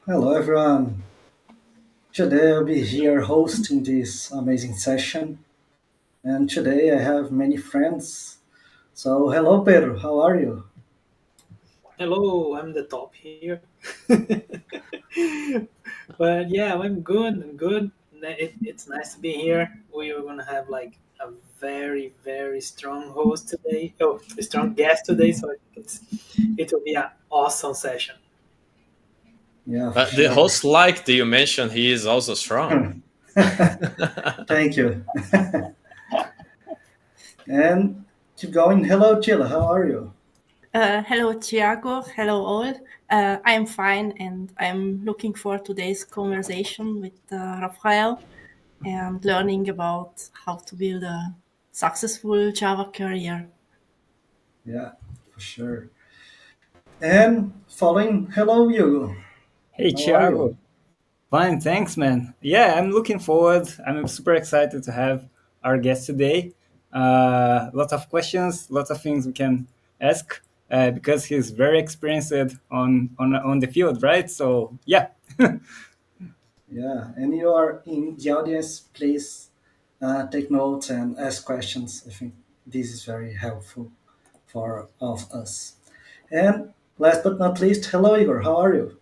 Hello, everyone. Today I'll be here hosting this amazing session. And today I have many friends. So, hello, Pedro. How are you? Hello, I'm the top here. But yeah, I'm good. I'm good. It's nice to be here. We are gonna have like a very, very strong host today. Oh, a strong guest today. So I think it will be an awesome session. Yeah, for But the sure. host, like that you mentioned, he is also strong. Thank you. And keep going. Hello, Chila. How are you? Hello, Tiago. Hello, all. I'm fine, and I'm looking for today's conversation with Rafael and learning about how to build a successful Java career. Yeah, for sure. And following, hello, Hugo. Hey, How are you? Thiago. Fine, thanks, man. Yeah, I'm looking forward. I'm super excited to have our guest today. Lots of questions, lots of things we can ask because he's very experienced on the field, right? So yeah, Yeah, and you are in the audience. Please take notes and ask questions. I think this is very helpful for all of us. And last but not least, hello Igor, how are you?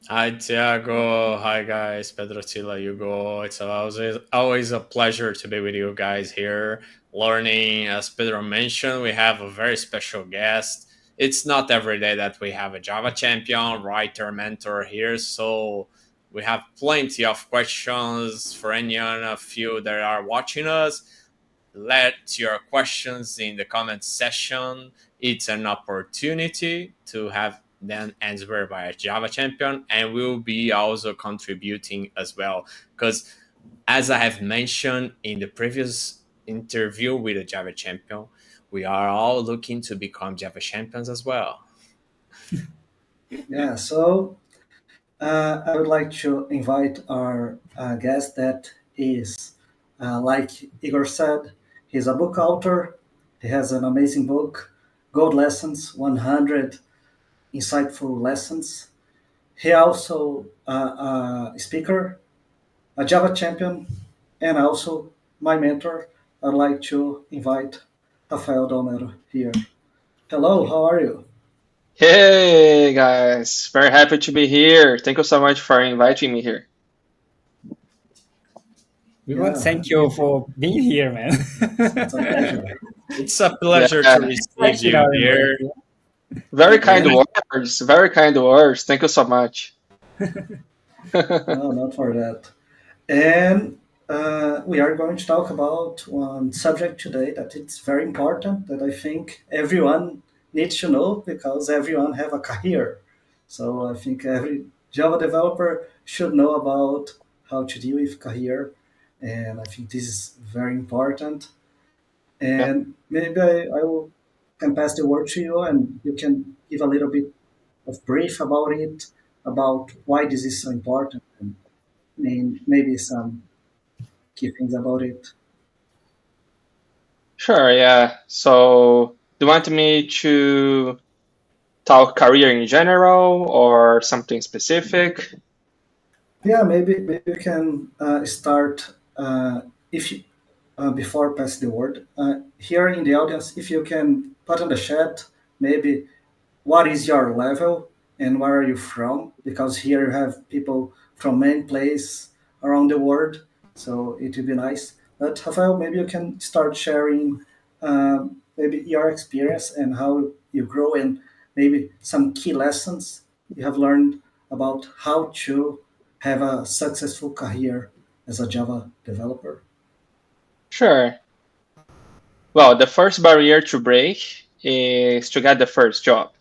Hi, Tiago. Hi, guys. Pedro Tila, Hugo. It's always a pleasure to be with you guys here, learning. As Pedro mentioned, we have a very special guest. It's not every day that we have a Java champion, writer, mentor here. So we have plenty of questions for anyone of you that are watching us. Let your questions in the comment section. It's an opportunity to have them answered by a Java champion, and we'll be also contributing as well. Because as I have mentioned in the previous interview with a Java champion, we are all looking to become Java champions as well. Yeah, so I would like to invite our guest that is, like Igor said, he's a book author. He has an amazing book, Gold Lessons 100 Insightful Lessons. He also a speaker, a Java champion, and also my mentor. I'd like to invite Rafael Nero here. Hello, how are you? Hey guys, very happy to be here. Thank you so much for inviting me here. we want to Yeah, thank you for being here, man. it's a pleasure. It's a Yeah, pleasure to receive Especially you our here. university. very kind And words. Very kind words. Thank you so much. no, not for that. And we are going to talk about one subject today that it's very important that I think everyone needs to know because everyone have a career. So I think every Java developer should know about how to deal with career, and I think this is very important. Yeah, And maybe I will can pass the word to you, and you can give a little bit of brief about it, about why this is so important, and maybe some key things about it. sure. Yeah. So, do you want me to talk career in general or something specific? Yeah, maybe you can start if you, before pass the word here in the audience. If you can put on the chat, maybe what is your level and where are you from? Because here you have people from many places around the world, so it would be nice. But Rafael, maybe you can start sharing maybe your experience and how you grow and maybe some key lessons you have learned about how to have a successful career as a Java developer. Sure. Well, the first barrier to break is to get the first job,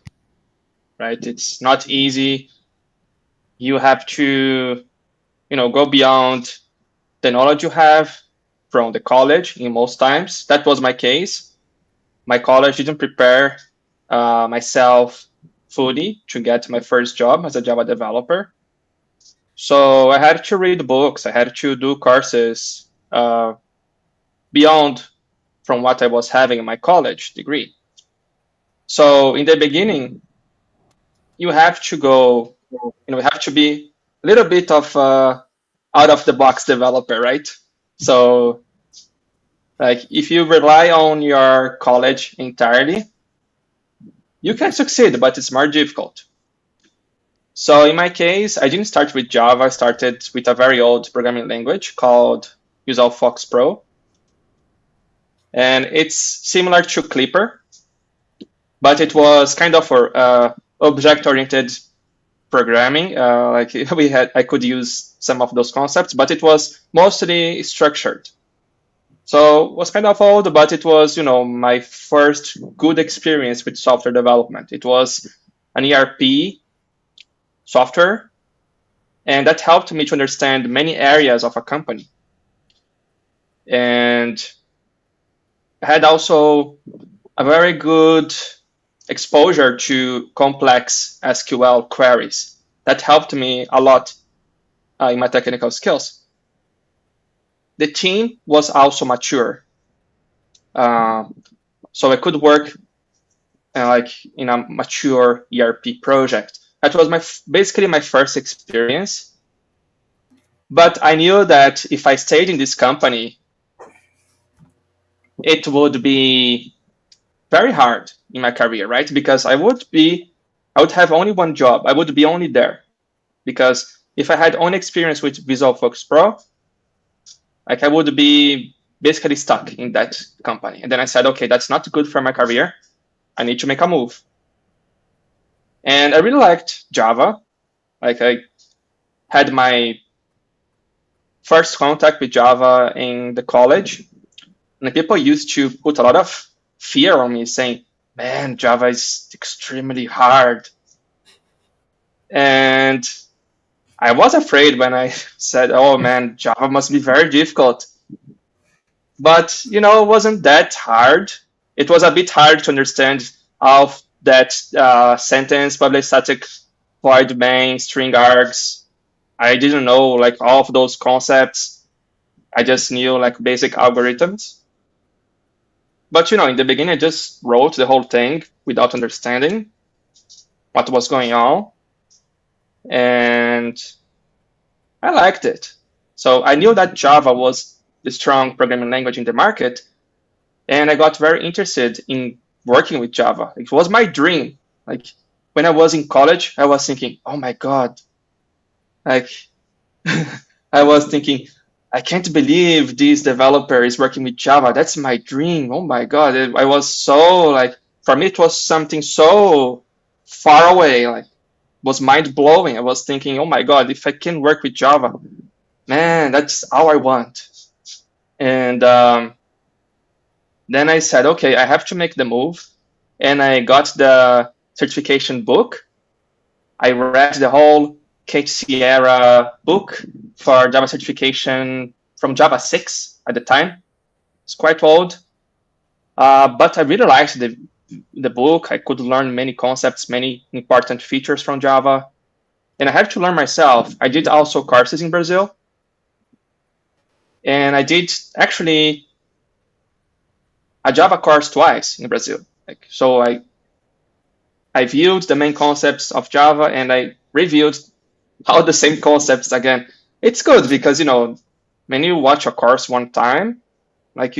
right? It's not easy. You have to, go beyond the knowledge you have from the college in most times. That was my case. My college didn't prepare myself fully to get my first job as a Java developer. So I had to read books, I had to do courses beyond from what I was having in my college degree. So in the beginning, you have to go. we have to be a little bit of out of the box developer, right? So like if you rely on your college entirely, you can succeed, but it's more difficult. So in my case, I didn't start with Java. I started with a very old programming language called Visual Fox Pro. And it's similar to Clipper, but it was kind of for object-oriented programming. Like I could use some of those concepts, but it was mostly structured. So it was kind of old, but it was, my first good experience with software development. It was an ERP software, and that helped me to understand many areas of a company. And I had also a very good exposure to complex SQL queries. That helped me a lot in my technical skills. The team was also mature. So I could work like in a mature ERP project. That was basically my first experience. But I knew that if I stayed in this company, it would be very hard in my career, right? Because I would have only one job. I would be only there. Because if I had only experience with Visual Fox Pro, like I would be basically stuck in that company. And then I said, okay, that's not good for my career. I need to make a move. And I really liked Java. Like I had my first contact with Java in the college. And people used to put a lot of fear on me saying, man, Java is extremely hard. And I was afraid when I said, oh man, Java must be very difficult. But, it wasn't that hard. It was a bit hard to understand how that sentence, public static void main, string args. I didn't know like all of those concepts. I just knew like basic algorithms. But, in the beginning, I just wrote the whole thing without understanding what was going on. And I liked it. So I knew that Java was the strong programming language in the market. And I got very interested in working with Java. It was my dream. Like when I was in college, I was thinking, oh my God. Like I was thinking, I can't believe this developer is working with Java. That's my dream. Oh my God. I was so like, for me, it was something so far away, like was mind blowing. I was thinking, oh my God, if I can work with Java, man, that's all I want. And then I said, okay, I have to make the move. And I got the certification book. I read the whole Kate Sierra book for Java certification from Java 6 at the time. It's quite old. But I really liked the book. I could learn many concepts, many important features from Java. And I had to learn myself. I did also courses in Brazil. And I did actually a Java course twice in Brazil. So I viewed the main concepts of Java and I reviewed all the same concepts again. It's good because, when you watch a course one time, like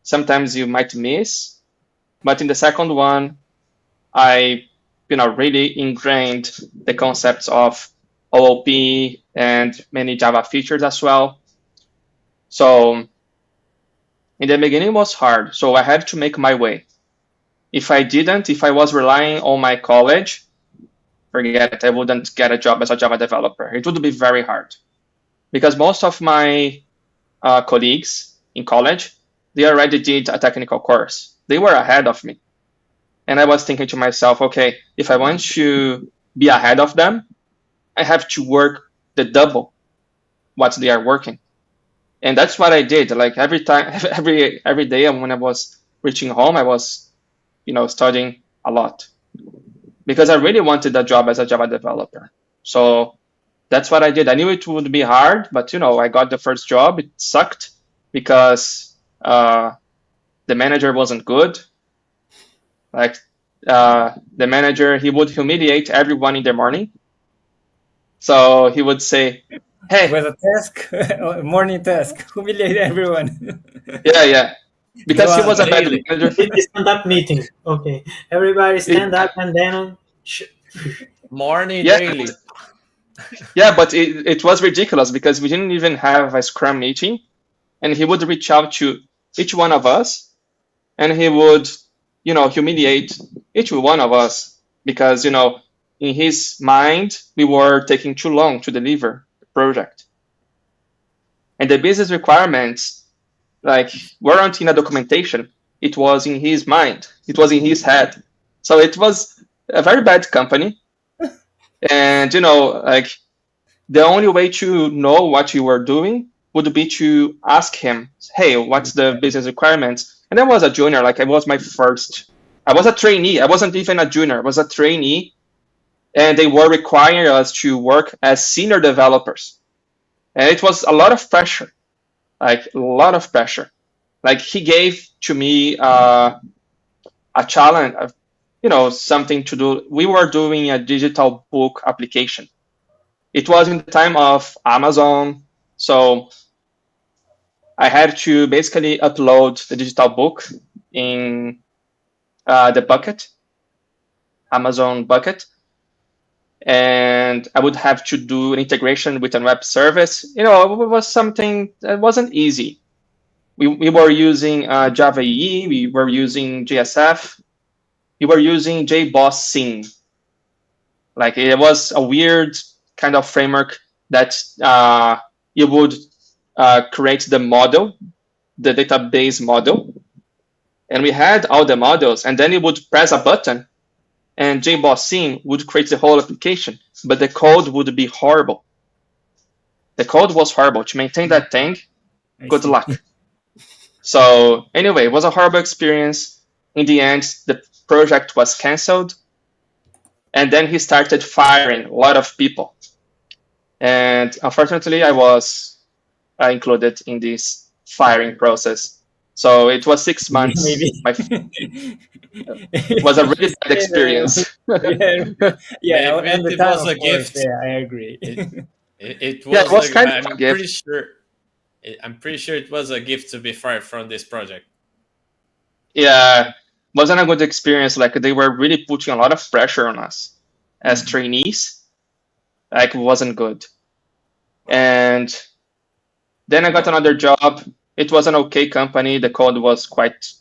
sometimes you might miss. But in the second one, I, really ingrained the concepts of OOP and many Java features as well. So in the beginning, it was hard. So I had to make my way. If I was relying on my college, forget it. I wouldn't get a job as a Java developer. It would be very hard because most of my colleagues in college, they already did a technical course. They were ahead of me. And I was thinking to myself, okay, if I want to be ahead of them, I have to work the double what they are working. And that's what I did. Like every day when I was reaching home, I was, studying a lot because I really wanted a job as a Java developer. So that's what I did. I knew it would be hard, but, I got the first job. It sucked because the manager wasn't good. Like the manager, he would humiliate everyone in the morning. So he would say, It "Hey, was a task, a morning task, humiliate everyone. yeah," No because he was a answer. bad Daily. manager. It's stand-up meeting. Okay, everybody stand Yeah, up and then Morning yeah, daily. yeah, but it was ridiculous because we didn't even have a Scrum meeting, and he would reach out to each one of us, and he would, humiliate each one of us because, in his mind, we were taking too long to deliver the project. And the business requirements, like, weren't in a documentation. It was in his mind. It was in his head. So it was a very bad company. And, like, the only way to know what you were doing would be to ask him, hey, what's the business requirements? And I was a junior, like I was a trainee. I wasn't even a junior, I was a trainee. And they were requiring us to work as senior developers. And it was a lot of pressure, like a lot of pressure. Like he gave to me a challenge, something to do. We were doing a digital book application. It was in the time of Amazon, so I had to basically upload the digital book in the bucket, Amazon bucket, and I would have to do an integration with a web service. It was something that wasn't easy. We were using Java EE, we were using JSF, we were using JBoss Scene. Like it was a weird kind of framework that you would create the model, the database model, and we had all the models, and then you would press a button, and JBoss Scene would create the whole application, but the code would be horrible. The code was horrible. To maintain that thing, good luck. So anyway, it was a horrible experience. In the end, the project was canceled, and then he started firing a lot of people. And unfortunately, I was included in this firing process. So it was 6 months. Maybe. It was a really bad experience. Yeah, Maybe and the it time, was of a course. gift. Yeah, I agree. It Yeah, it was was a. kind of a I'm gift. pretty sure. I'm pretty sure it was a gift to be fired from this project. Yeah, wasn't a good experience. Like they were really putting a lot of pressure on us as trainees. Like it wasn't good. And then I got another job. It was an okay company. The code was quite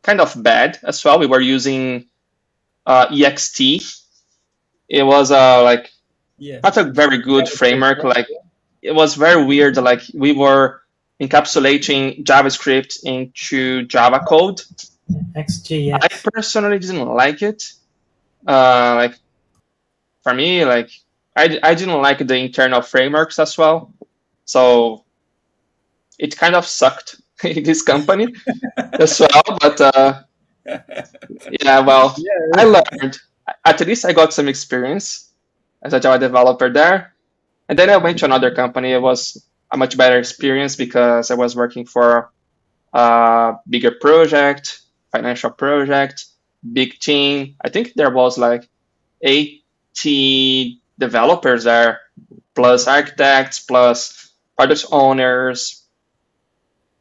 kind of bad as well. We were using EXT. It was like Yeah. not a very good framework. Like it was very weird. Like we were encapsulating JavaScript into Java code. XGS. I personally didn't like it. Like for me, like I didn't like the internal frameworks as well. So it kind of sucked in this company as well. But yeah, well, Yeah. I learned. At least I got some experience as a Java developer there. And then I went to another company. It was a much better experience because I was working for a bigger project, financial project, big team. I think there was like 80 developers there, plus architects, plus product owners.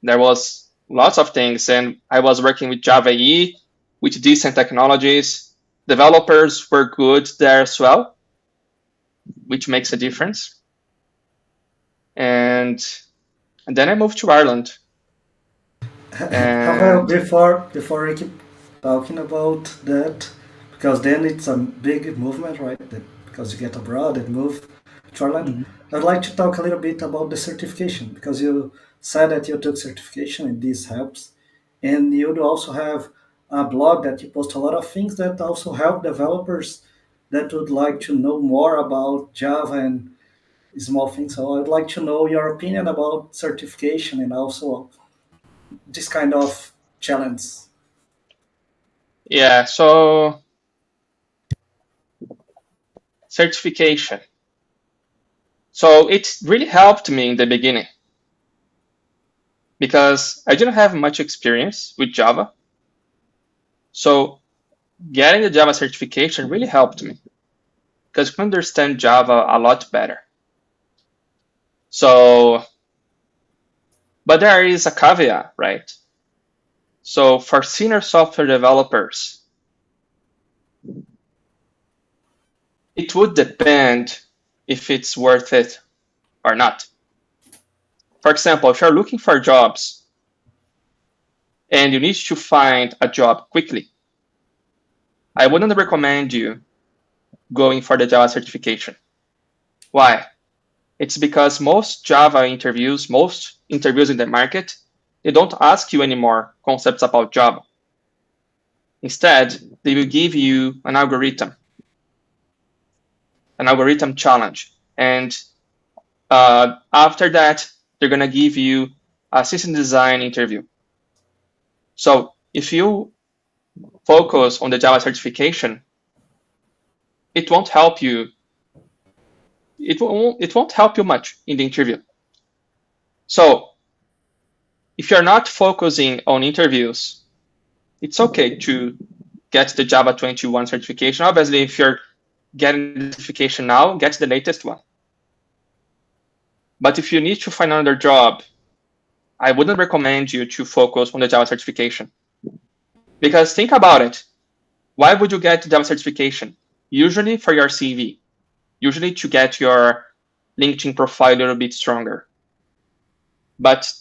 There was lots of things, and I was working with Java EE, with decent technologies. Developers were good there as well, which makes a difference. And then I moved to Ireland. Rafael, And before we keep talking about that, because then it's a big movement, right? Because you get abroad and move to Ireland. I'd like to talk a little bit about the certification because you said that you took certification and this helps, and you also have a blog that you post a lot of things that also help developers that would like to know more about Java and small things. So I'd like to know your opinion about certification and also this kind of challenge. yeah, so certification. So it really helped me in the beginning because I didn't have much experience with Java. So getting the Java certification really helped me. because you can understand Java a lot better. So, but there is a caveat, right? So for senior software developers, it would depend if it's worth it or not. For example, if you're looking for jobs and you need to find a job quickly, I wouldn't recommend you going for the Java certification. Why? It's because most interviews in the market, they don't ask you anymore concepts about Java. Instead, they will give you an algorithm challenge. And after that, they're going to give you a system design interview. So if you focus on the Java certification, it won't help you. It won't help you much in the interview. So if you're not focusing on interviews, it's okay to get the Java 21 certification. Obviously, if you're getting the certification now, get the latest one. But if you need to find another job, I wouldn't recommend you to focus on the Java certification. Because think about it. Why would you get the Java certification? Usually for your CV. Usually to get your LinkedIn profile a little bit stronger. But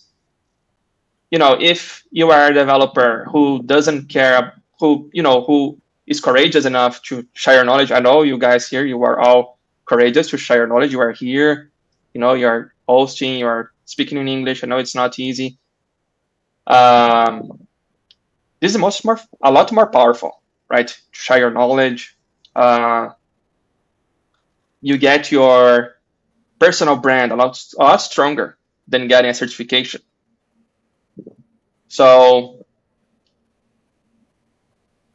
if you are a developer who doesn't care, who is courageous enough to share your knowledge. I know you guys here, you are all courageous to share your knowledge. You are here, you're hosting, you are speaking in English. I know it's not easy. This is a lot more powerful, right? To share your knowledge. You get your personal brand a lot stronger than getting a certification. So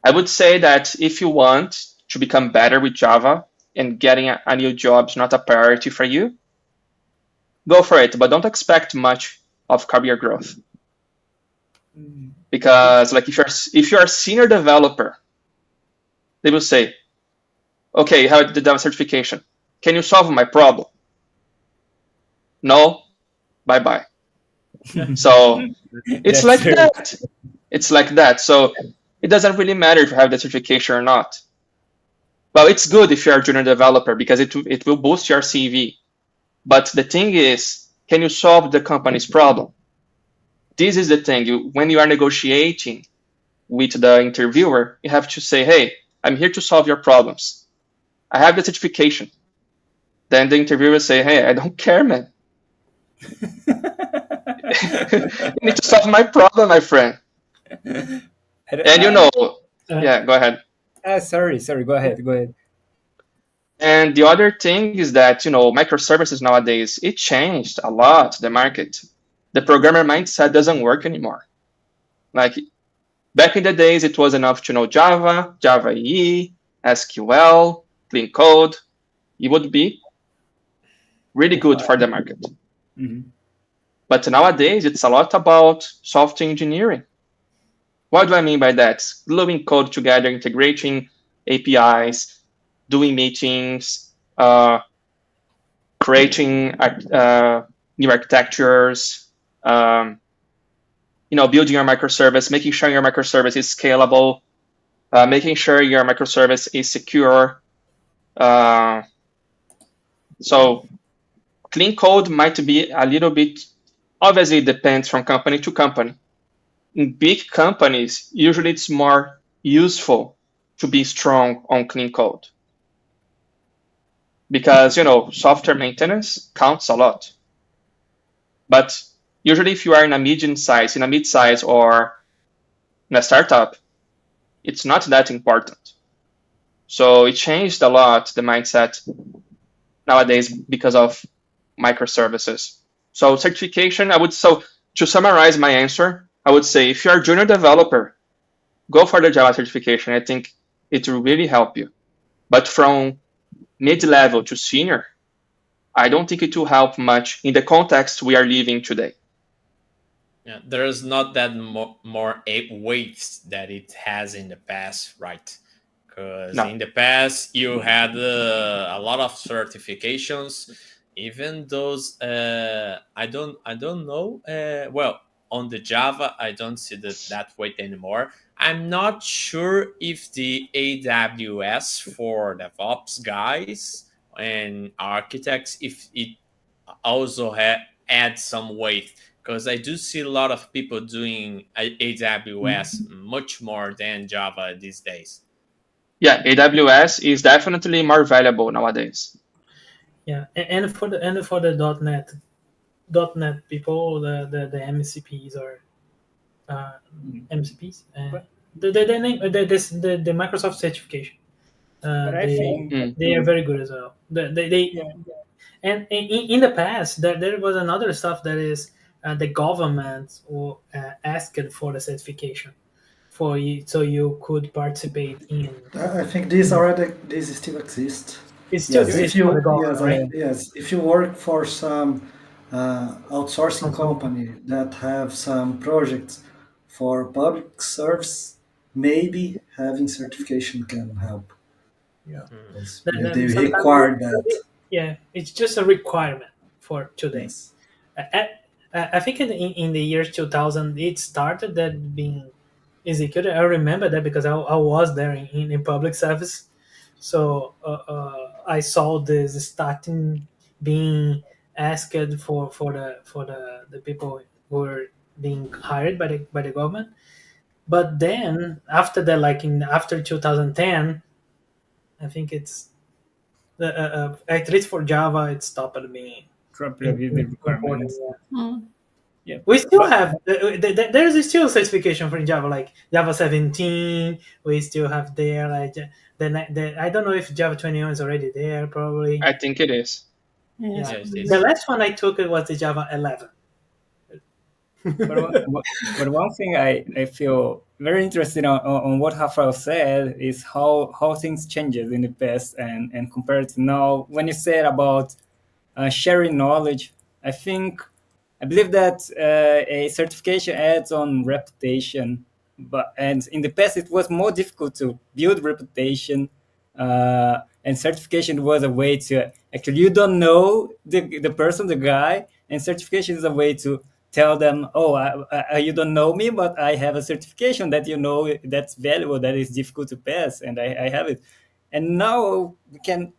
I would say that if you want to become better with Java and getting a new job is not a priority for you, go for it, but don't expect much of career growth. Because if you're a senior developer, they will say, okay, you have the Java certification. Can you solve my problem? No, bye-bye. So it's like that. It's like that. So it doesn't really matter if you have the certification or not. Well, it's good if you're a junior developer because it will boost your CV. But the thing is, can you solve the company's problem? This is the thing. When you are negotiating with the interviewer, you have to say, hey, I'm here to solve your problems. I have the certification. Then the interviewer will say, hey, I don't care, man. You need to solve my problem, my friend. And yeah, go ahead. Sorry, go ahead. And the other thing is that, microservices nowadays, it changed a lot, the market. The programmer mindset doesn't work anymore. Like back in the days, it was enough to know Java, Java EE, SQL, clean code. It would be really good for the market. Mm-hmm. But nowadays, it's a lot about software engineering. What do I mean by that? Gluing code together, integrating APIs, doing meetings, creating new architectures, building your microservice, making sure your microservice is scalable, making sure your microservice is secure. So clean code might be a little bit, obviously it depends from company to company. In big companies, usually it's more useful to be strong on clean code. Because, software maintenance counts a lot. But usually if you are in a mid-size or in a startup, it's not that important. So it changed a lot, the mindset nowadays because of microservices. So certification, to summarize my answer, I would say if you're a junior developer, go for the Java certification. I think it will really help you. But from mid-level to senior, I don't think it will help much in the context we are living today. Yeah, there's not that more waves that it has in the past, right? because No. in the past you had a lot of certifications, even those I don't know. Well, on the Java, I don't see that weight anymore. I'm not sure if the AWS for DevOps guys and architects, if it also add some weight, because I do see a lot of people doing AWS much more than Java these days. Yeah, AWS is definitely more valuable nowadays. Yeah, and for the .NET people, the MCPs or MCPs, But the name the Microsoft certification. but I They think Mm. they are very good as well. They yeah, and in the past there was another stuff that is the government asked for the certification for you so you could participate in. I think these already these still exist. It still Yes, if exists for the you government, yes right? yes if you work for some outsourcing Some company. company that have some projects for public service, maybe having certification can help. Yeah, Hmm. because they Then sometimes require that. yeah, it's just a requirement for today. Yes. I think in the year 2000 it started that being executed. I remember that because I was there in public service, so I saw this starting being asked for the people who were being hired by the government. But then after that, like in after 2010, I think it's at least for Java, it stopped being drop review the important. requirements. Yeah. Mm. Yeah, We still but have there's still certification for Java, like Java 17. We still have there like I don't know if Java 21 is already there. Probably, I think it is. Yes, yeah. Yes, probably. The this. last one I took it was the Java 11. But one thing I feel very interested on what Rafael said is how things changed in the past and compared to now. When you said about sharing knowledge, I think I believe that a certification adds on reputation, but and in the past it was more difficult to build reputation, and certification was a way to actually you don't know the person, the guy, and certification is a way to tell them, oh, you don't know me, but I have a certification that you know that's valuable, that is difficult to pass, and I have it. And now we can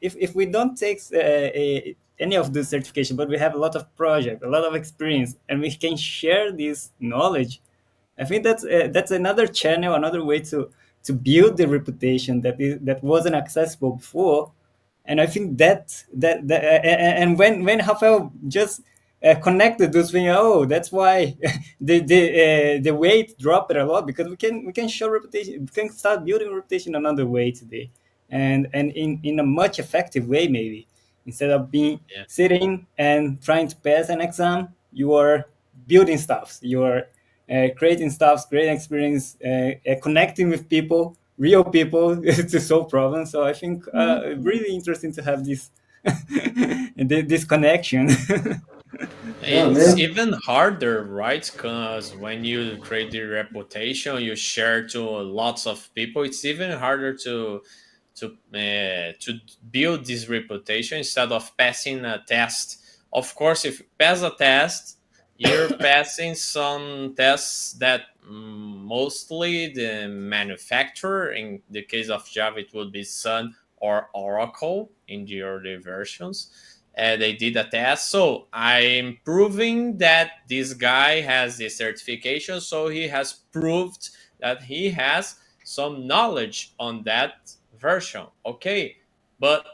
if we don't take any of this certification, but we have a lot of project, a lot of experience, and we can share this knowledge. I think that's another channel, another way to build the reputation that wasn't accessible before. And I think and when Rafael just connected those things, oh, that's why the weight dropped a lot, because we can show reputation, we can start building reputation another way today, and in a much effective way, maybe instead of being Yeah. sitting and trying to pass an exam, you are building stuff, you are creating stuff, creating experience, connecting with people, real people to solve problems. So I think Mm. really interesting to have this this connection. Yeah, It's maybe. even harder, right? Because when you create the reputation, you share to lots of people. It's even harder to build this reputation instead of passing a test. Of course, if you pass a test, you're passing some tests that mostly the manufacturer, in the case of Java, it would be Sun or Oracle in the early versions. They did a test, so I'm proving that this guy has the certification, so he has proved that he has some knowledge on that version. Okay, but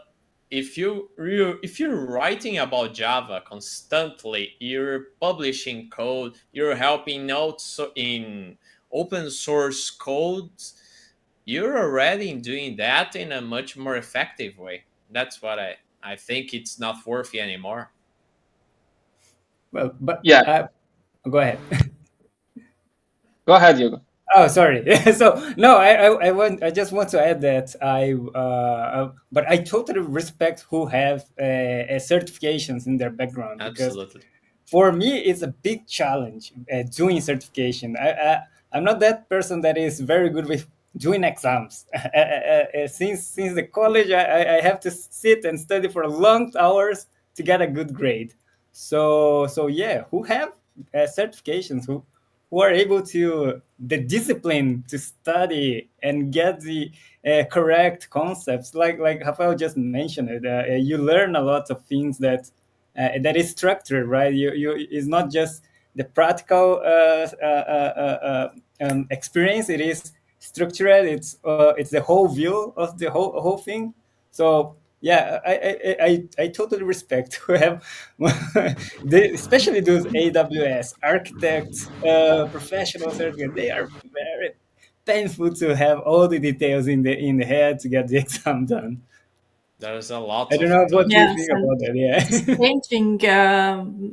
if you're writing about Java constantly, you're publishing code, you're helping out in open source codes, you're already doing that in a much more effective way. That's what I think it's not worthy anymore. Well, but Yeah, go ahead. go ahead, Hugo. Oh, sorry. So no, I just want to add that but I totally respect who have certifications in their background, because Absolutely. for me it's a big challenge doing certification. I'm not that person that is very good with doing exams. Since the college, I have to sit and study for long hours to get a good grade. So yeah, who have certifications, who are able to the discipline to study and get the correct concepts, like Rafael just mentioned it. You learn a lot of things that is structured, right? You It's not just the practical experience. It is structured. It's the whole view of the whole thing. So yeah, I totally respect who have especially those AWS architects, professional certificates. They are very painful to have all the details in the head to get the exam done. There's a lot I don't of know what you Yes, think and about that. it is Yeah, changing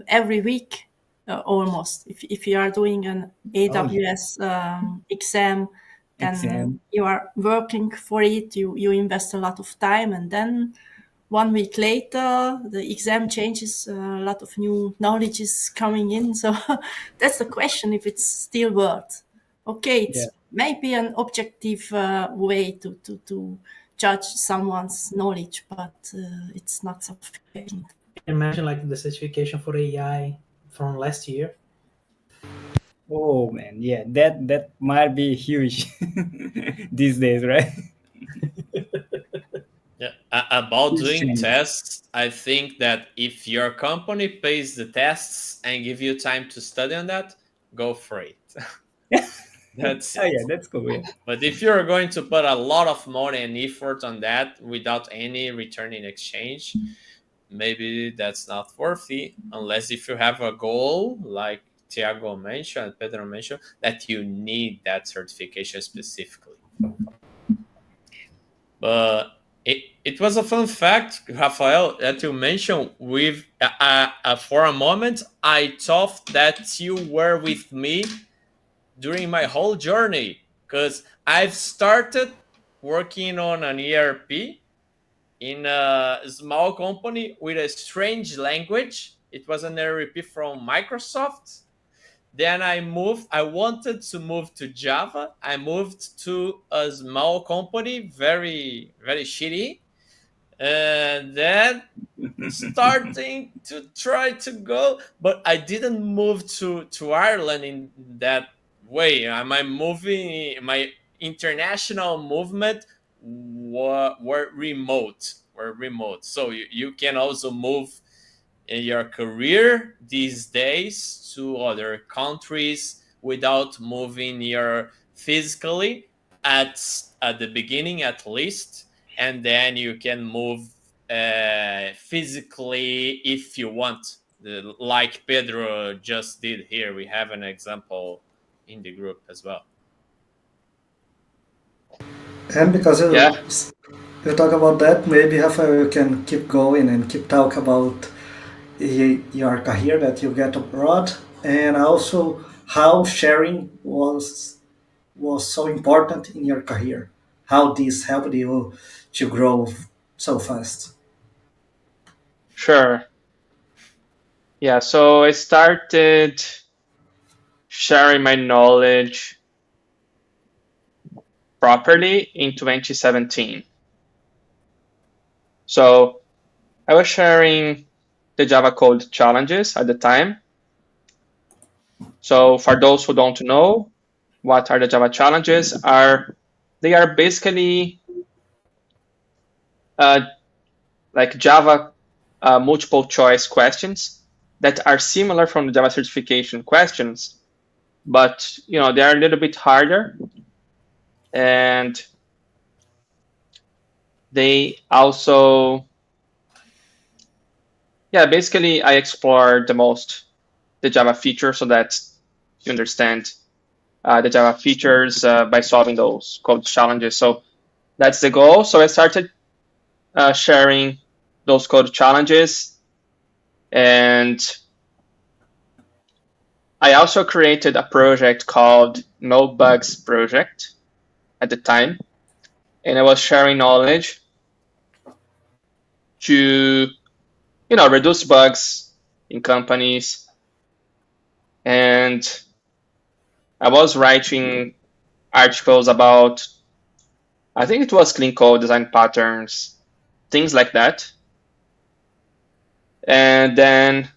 every week almost. If you are doing an oh yeah, AWS exam, then exam. you are working for it. You invest a lot of time, and then 1 week later, the exam changes. A lot of new knowledge is coming in. So that's the question: if it's still worth. Okay, Yeah. it's maybe an objective way to judge someone's knowledge, but it's not sufficient. Imagine like the certification for AI from last year. Oh man, yeah, that might be huge these days, right? Yeah, about Huge doing change. tests, I think that if your company pays the tests and give you time to study on that, go for it. That's Oh yeah, it. that's cool. Yeah. But if you're going to put a lot of money and effort on that without any return in exchange, maybe that's not worthy unless if you have a goal like Tiago mentioned, Pedro mentioned, that you need that certification specifically. But it was a fun fact, Rafael, that you mentioned. With for a moment, I thought that you were with me during my whole journey because I've started working on an ERP in a small company with a strange language. It was an ERP from Microsoft. Then I wanted to move to Java. I moved to a small company, very, very shitty. And then starting to try to go, but I didn't move to Ireland in that way. My moving, my international movement were remote. So you can also move in your career these days to other countries without moving your physically at at the beginning at least, and then you can move physically if you want. Like Pedro just did here. We have an example in the group as well. And because Yeah, you talk about that, maybe Rafael, you can keep going and keep talk about your career that you get abroad, and also how sharing was so important in your career. How this helped you to grow so fast. sure. Yeah, so I started sharing my knowledge properly in 2017. So I was sharing the Java code challenges at the time. So for those who don't know, what are the Java challenges? They are basically uh, like Java multiple choice questions that are similar from the Java certification questions, but they are a little bit harder, and they also, yeah, basically I explore the most the Java features so that you understand the Java features by solving those code challenges. So that's the goal. So I started sharing those code challenges, and I also created a project called No Bugs Project at the time, and I was sharing knowledge to reduce bugs in companies, and I was writing articles about I think it was clean code, design patterns, things like that. And then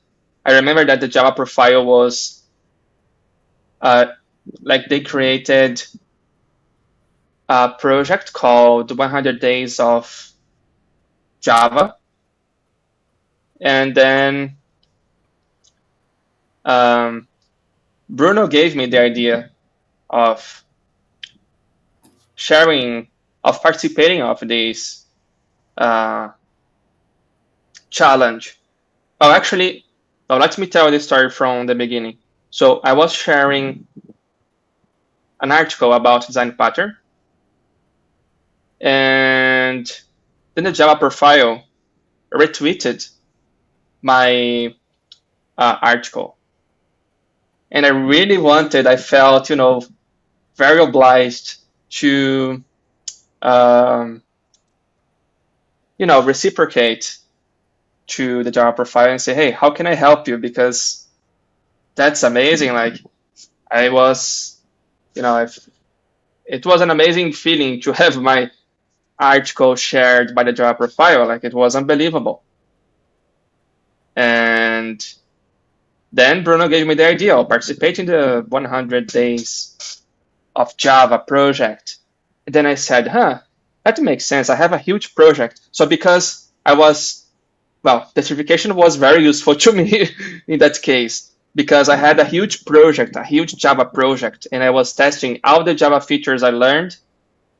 I remember that the Java profile was like they created a project called 100 Days of Java. And then Bruno gave me the idea of sharing, of participating of this challenge. Oh, actually, let me tell this story from the beginning. So I was sharing an article about design pattern, and then the Java profile retweeted my article. And I felt, very obliged to, reciprocate to the Java profile and say, hey, how can I help you? Because that's amazing. Like I was, it was an amazing feeling to have my article shared by the Java profile. Like it was unbelievable. And then Bruno gave me the idea of participating in the 100 Days of Java project. And then I said, that makes sense. I have a huge project. So because the certification was very useful to me in that case, because I had a huge project, a huge Java project, and I was testing all the Java features I learned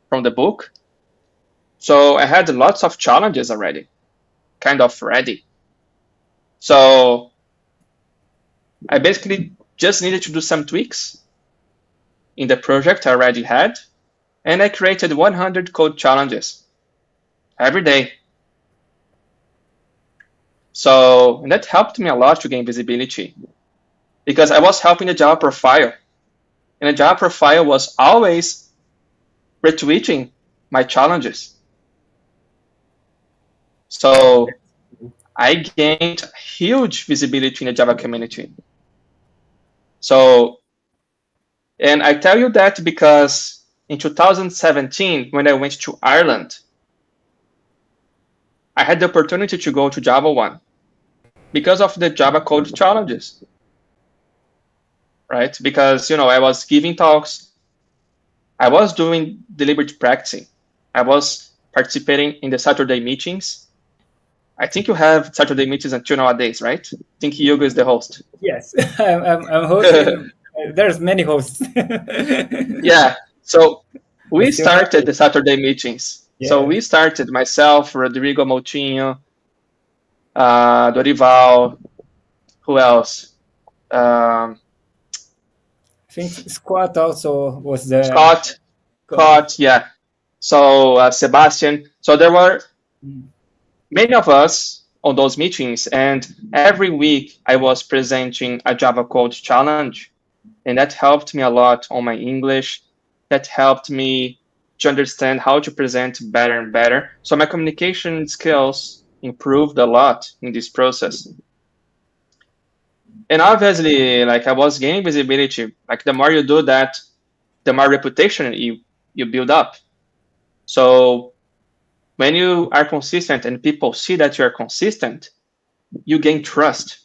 from the book. So I had lots of challenges already, kind of ready. So I basically just needed to do some tweaks in the project I already had, and I created 100 code challenges every day. So that helped me a lot to gain visibility because I was helping the Java profile, and the Java profile was always retweeting my challenges. So I gained huge visibility in the Java community. So, and I tell you that because in 2017, when I went to Ireland, I had the opportunity to go to Java 1 because of the Java code challenges, right? Because, I was giving talks, I was doing deliberate practicing, I was participating in the Saturday meetings. I think you have Saturday meetings until nowadays, right? I think Hugo is the host. Yes, I'm hosting. There's many hosts. Yeah, so we started the Saturday meetings. Yeah. So we started, myself, Rodrigo Moutinho, Dorival, who else? I think Scott also was there. Scott, yeah. So Sebastian. So there were many of us on those meetings, and every week I was presenting a Java code challenge, and that helped me a lot on my English. That helped me to understand how to present better and better. So my communication skills improved a lot in this process. And obviously, like I was gaining visibility. Like the more you do that, the more reputation you build up. So when you are consistent and people see that you are consistent, you gain trust.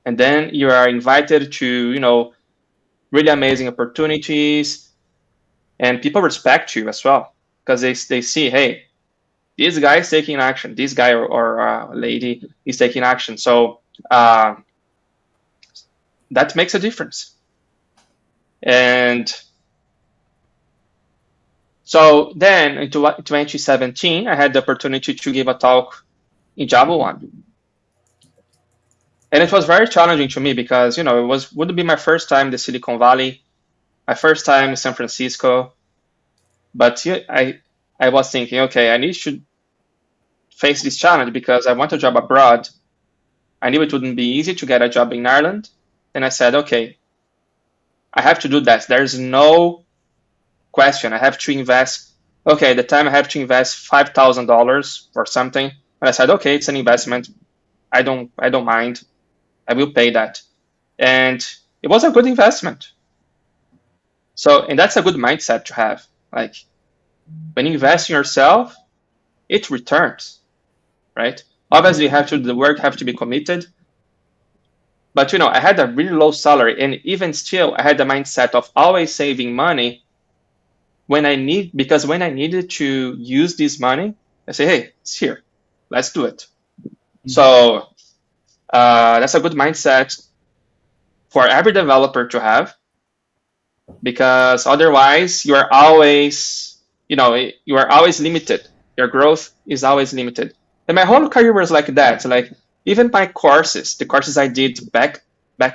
And then you are invited to, really amazing opportunities, and people respect you as well because they see, hey, this guy is taking action. This guy or lady is taking action. So that makes a difference. And so then in 2017, I had the opportunity to give a talk in Java 1. And it was very challenging to me because, it wouldn't be my first time in the Silicon Valley, my first time in San Francisco. But I was thinking, okay, I need to face this challenge because I want a job abroad. I knew it wouldn't be easy to get a job in Ireland. And I said, okay, I have to do that. There's no question. I have to invest. Okay, at the time I have to invest $5,000 or something. And I said, okay, it's an investment. I don't mind. I will pay that. And it was a good investment. So, and that's a good mindset to have. Like, when you invest in yourself, it returns, right? Obviously, the work have to be committed. But I had a really low salary, and even still, I had the mindset of always saving money because when I needed to use this money, I say, hey, it's here, let's do it. So that's a good mindset for every developer to have, because otherwise you are always limited. Your growth is always limited. And my whole career was like that. Like even my courses, the courses I did back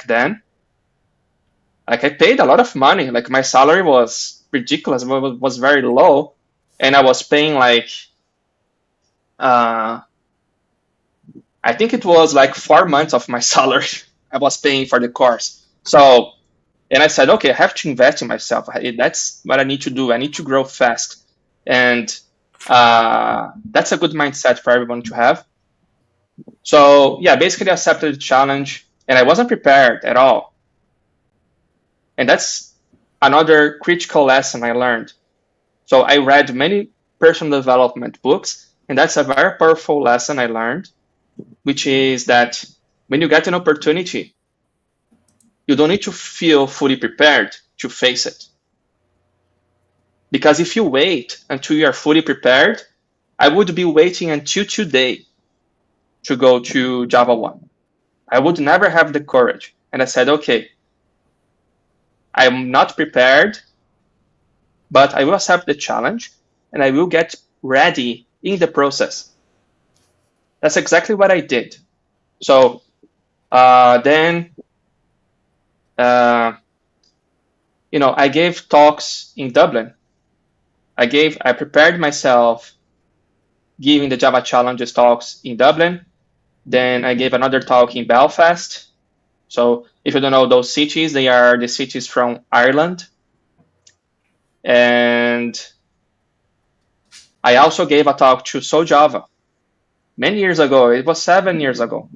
then, like I paid a lot of money. Like my salary was ridiculous, was very low, and I was paying like I think it was like 4 months of my salary I was paying for the course. So, and I said, okay, I have to invest in myself. That's what I need to do. I need to grow fast, and that's a good mindset for everyone to have. So yeah, basically I accepted the challenge, and I wasn't prepared at all. And that's another critical lesson I learned. So I read many personal development books, and that's a very powerful lesson I learned, which is that when you get an opportunity, you don't need to feel fully prepared to face it. Because if you wait until you are fully prepared, I would be waiting until today to go to Java 1. I would never have the courage. And I said, okay, I'm not prepared, but I will accept the challenge and I will get ready in the process. That's exactly what I did. So then, I gave talks in Dublin. I prepared myself giving the Java Challenges talks in Dublin. Then I gave another talk in Belfast. So if you don't know those cities, they are the cities from Ireland. And I also gave a talk to So Java many years ago. It was 7 years ago.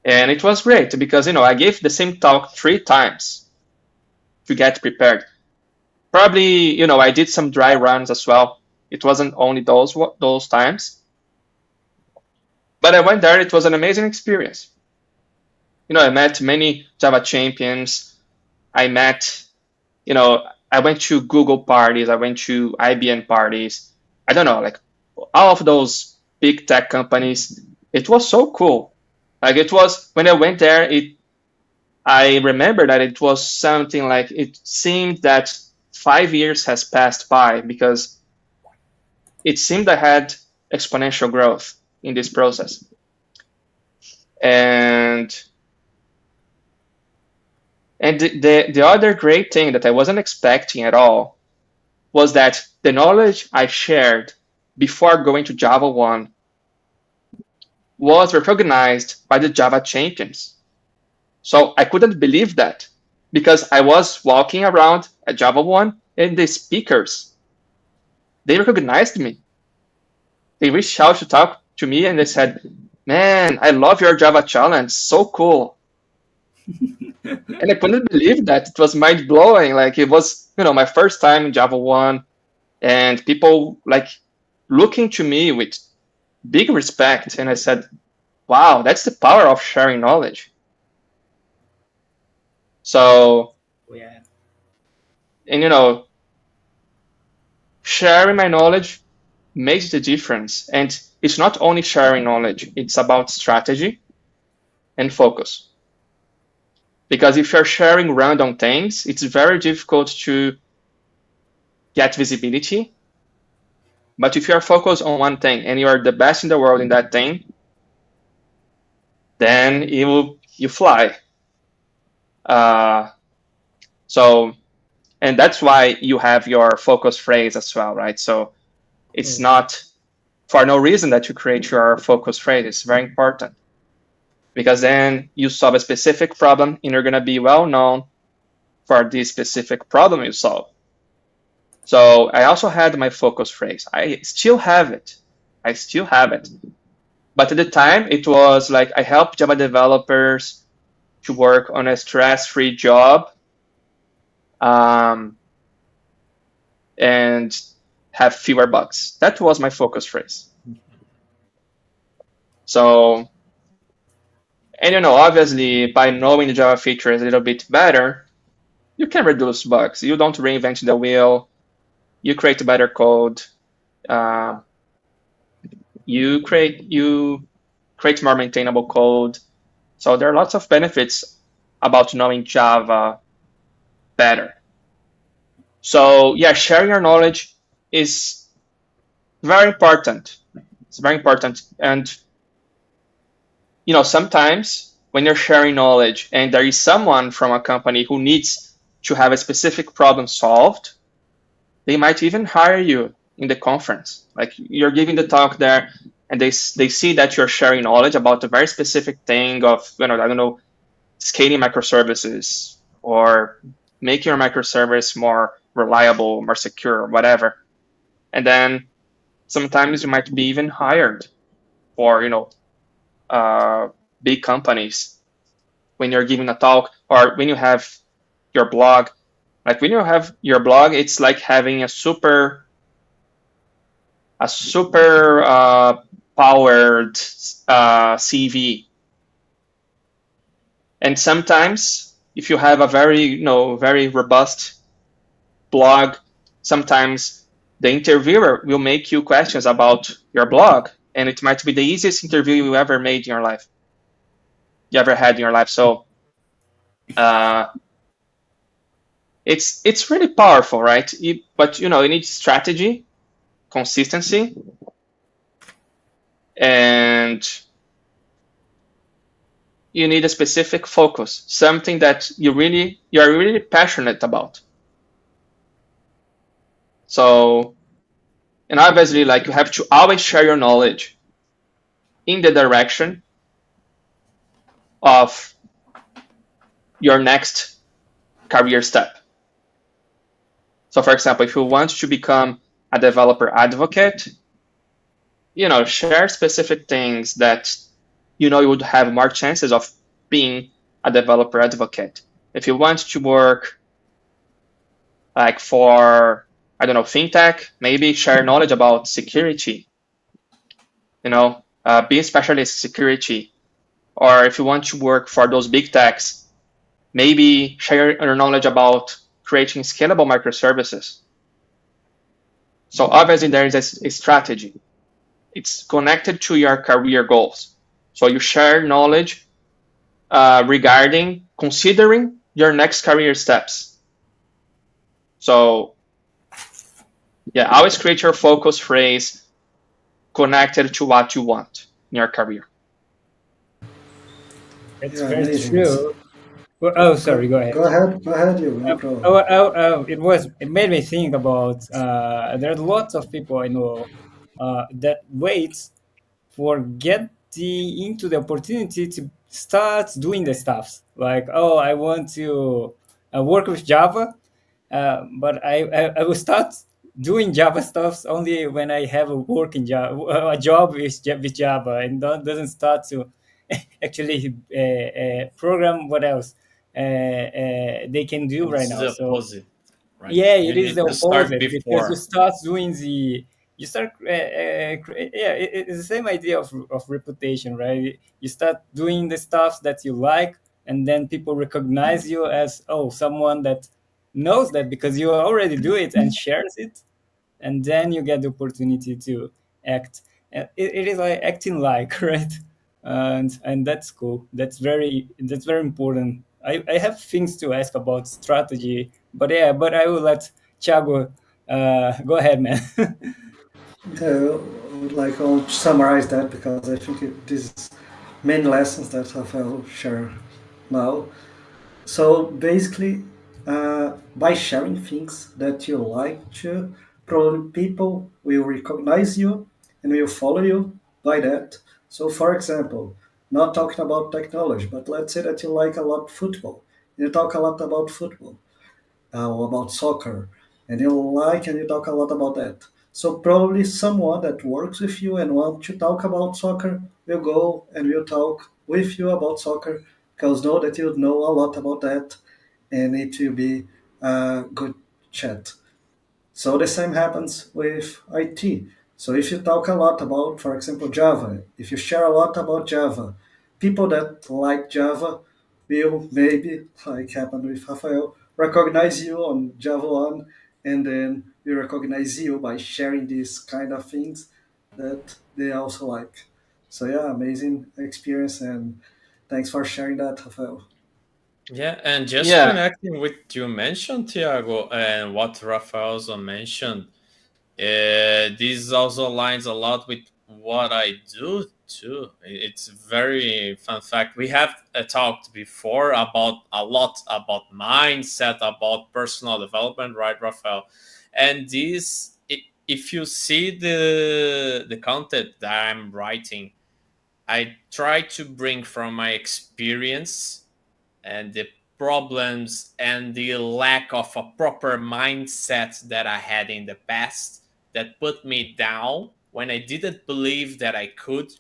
And it was great because, I gave the same talk 3 times to get prepared. Probably, I did some dry runs as well. It wasn't only those times. But I went there. It was an amazing experience. I met many Java champions. I went to Google parties. I went to IBM parties. I don't know, like all of those big tech companies. It was so cool. Like it was, when I went there, I remember that it was something like, it seemed that 5 years has passed by because it seemed I had exponential growth in this process. And the other great thing that I wasn't expecting at all was that the knowledge I shared before going to Java 1 was recognized by the Java champions. So I couldn't believe that because I was walking around at Java 1 and the speakers, they recognized me. They reached out to talk to me and they said, man, I love your Java challenge. So cool. And I couldn't believe that. It was mind blowing. Like it was, my first time in Java 1 and people like looking to me with big respect. And I said, wow, that's the power of sharing knowledge. So, Yeah. And sharing my knowledge makes the difference. And it's not only sharing knowledge, it's about strategy and focus. Because if you're sharing random things, it's very difficult to get visibility. But if you're focused on one thing and you are the best in the world in that thing, then you fly. And that's why you have your focus phrase as well, right? So it's not for no reason that you create your focus phrase. It's very important because then you solve a specific problem and you're going to be well known for this specific problem you solve. So I also had my focus phrase. I still have it. But at the time, it was like I help Java developers to work on a stress-free job. And and have fewer bugs. That was my focus phrase. So, and obviously, by knowing the Java features a little bit better, you can reduce bugs. You don't reinvent the wheel. You create better code. Uh, you create more maintainable code. So there are lots of benefits about knowing Java better. So yeah, sharing your knowledge is very important. It's very important. And sometimes when you're sharing knowledge and there is someone from a company who needs to have a specific problem solved, they might even hire you in the conference. Like you're giving the talk there and they see that you're sharing knowledge about a very specific thing of, I don't know, scaling microservices or making your microservice more reliable, more secure, whatever. And then sometimes you might be even hired for, big companies when you're giving a talk or when you have your blog. Like when you have your blog, it's like having a super powered CV. And sometimes if you have a very robust blog, sometimes the interviewer will make you questions about your blog, and it might be the easiest interview you ever made in your life, you ever had in your life. So uh, it's really powerful, right? But you need strategy, consistency, and you need a specific focus, something that you're really passionate about. So, and obviously, like you have to always share your knowledge in the direction of your next career step. So, for example, if you want to become a developer advocate, share specific things that you would have more chances of being a developer advocate. If you want to work like for, I don't know, fintech, maybe share knowledge about security, be a specialist security. Or if you want to work for those big techs, maybe share your knowledge about creating scalable microservices. So obviously there is a strategy. It's connected to your career goals. So you share knowledge regarding considering your next career steps. So yeah, always create your focus phrase connected to what you want in your career. It's Yeah, very amazing. true. Well, oh, sorry. Go ahead. Go ahead, you, no problem. It made me think about there are lots of people I know that wait for get into the opportunity to start doing the stuff. Like, oh, I want to work with Java, but I will start doing Java stuff only when I have a work in Java, a job with Java, and doesn't start to actually program what else they can do right It's now. the So opposite, right? yeah, You it is need the to start opposite because before. you start yeah, it's the same idea of reputation, right? You start doing the stuff that you like, and then people recognize you as, oh, someone that knows that because you already do it and shares it, and then you get the opportunity to act. It is like acting like right, and that's cool. That's very important. I have things to ask about strategy, but yeah, but I will let Thiago go ahead, man. I would like to summarize that because I think this is many lessons that Rafael share now. So basically, by sharing things that you like to, probably people will recognize you and will follow you by that. So, for example, not talking about technology, but let's say that you like a lot football. You talk a lot about football or about soccer, and you like and you talk a lot about that. So probably someone that works with you and wants to talk about soccer will go and will talk with you about soccer because know that you know a lot about that, and it will be a good chat. So the same happens with IT. So if you talk a lot about, for example, Java, if you share a lot about Java, people that like Java will maybe, like happened with Rafael, recognize you on Java 1, and then we recognize you by sharing these kind of things that they also like. So yeah, amazing experience, and thanks for sharing that, Rafael. Yeah, and just Yeah, connecting with you mentioned, Tiago, and what Rafael also mentioned, this also aligns a lot with what I do too. It's very fun fact. We have talked before about a lot about mindset, about personal development, right, Rafael? And this, if you see the content that I'm writing, I try to bring from my experience and the problems and the lack of a proper mindset that I had in the past that put me down when I didn't believe that I could,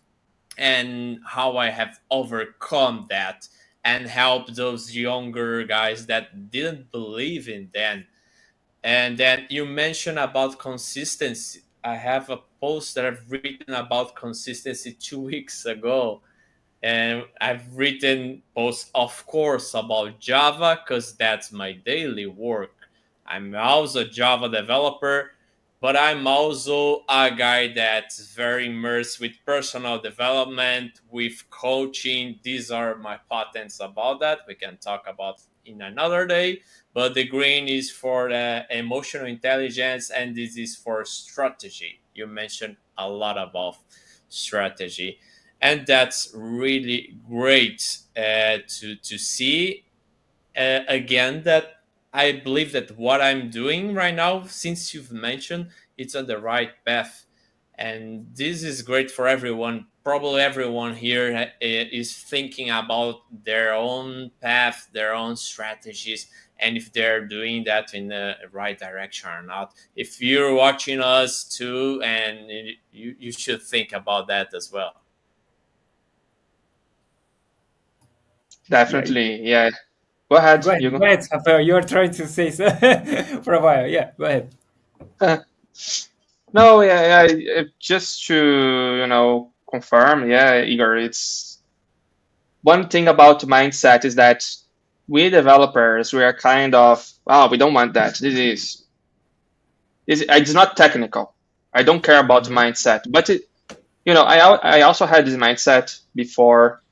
and how I have overcome that and helped those younger guys that didn't believe in then. And then you mentioned about consistency. I have a post that I've written about consistency 2 weeks ago, and I've written posts, of course, about Java because that's my daily work. I'm also a Java developer, but I'm also a guy that's very immersed with personal development, with coaching. These are my patents about that. We can talk about in another day. But the green is for emotional intelligence, and this is for strategy. You mentioned a lot about strategy, and that's really great to see again that I believe that what I'm doing right now, since you've mentioned, it's on the right path, and this is great for everyone. Probably everyone here is thinking about their own path, their own strategies, and if they're doing that in the right direction or not. If you're watching us too, and you should think about that as well. Yeah. definitely. Yeah. Go ahead, Go Hugo. ahead, Rafael. You are trying to say so for a while. Yeah, go ahead. No, yeah, yeah. Just to, confirm, yeah, Igor, it's one thing about mindset is that we developers, we are kind of, oh, we don't want that. It's not technical. I don't care about Mhm. mindset, but I also had this mindset before,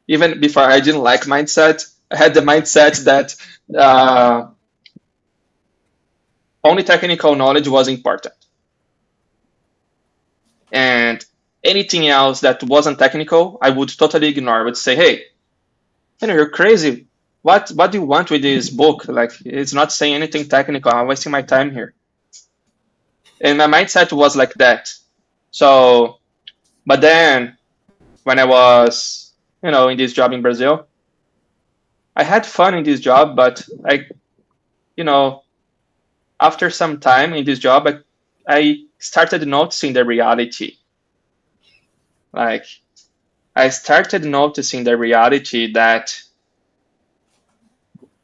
even before I didn't like mindset. I had the mindset that only technical knowledge was important, and anything else that wasn't technical, I would totally ignore. I would say, hey, you're crazy. What do you want with this book? Like, it's not saying anything technical. I'm wasting my time here. And my mindset was like that. So, but then when I was, in this job in Brazil, I had fun in this job, but you know, after some time in this job, I started noticing the reality. Like, I started noticing the reality that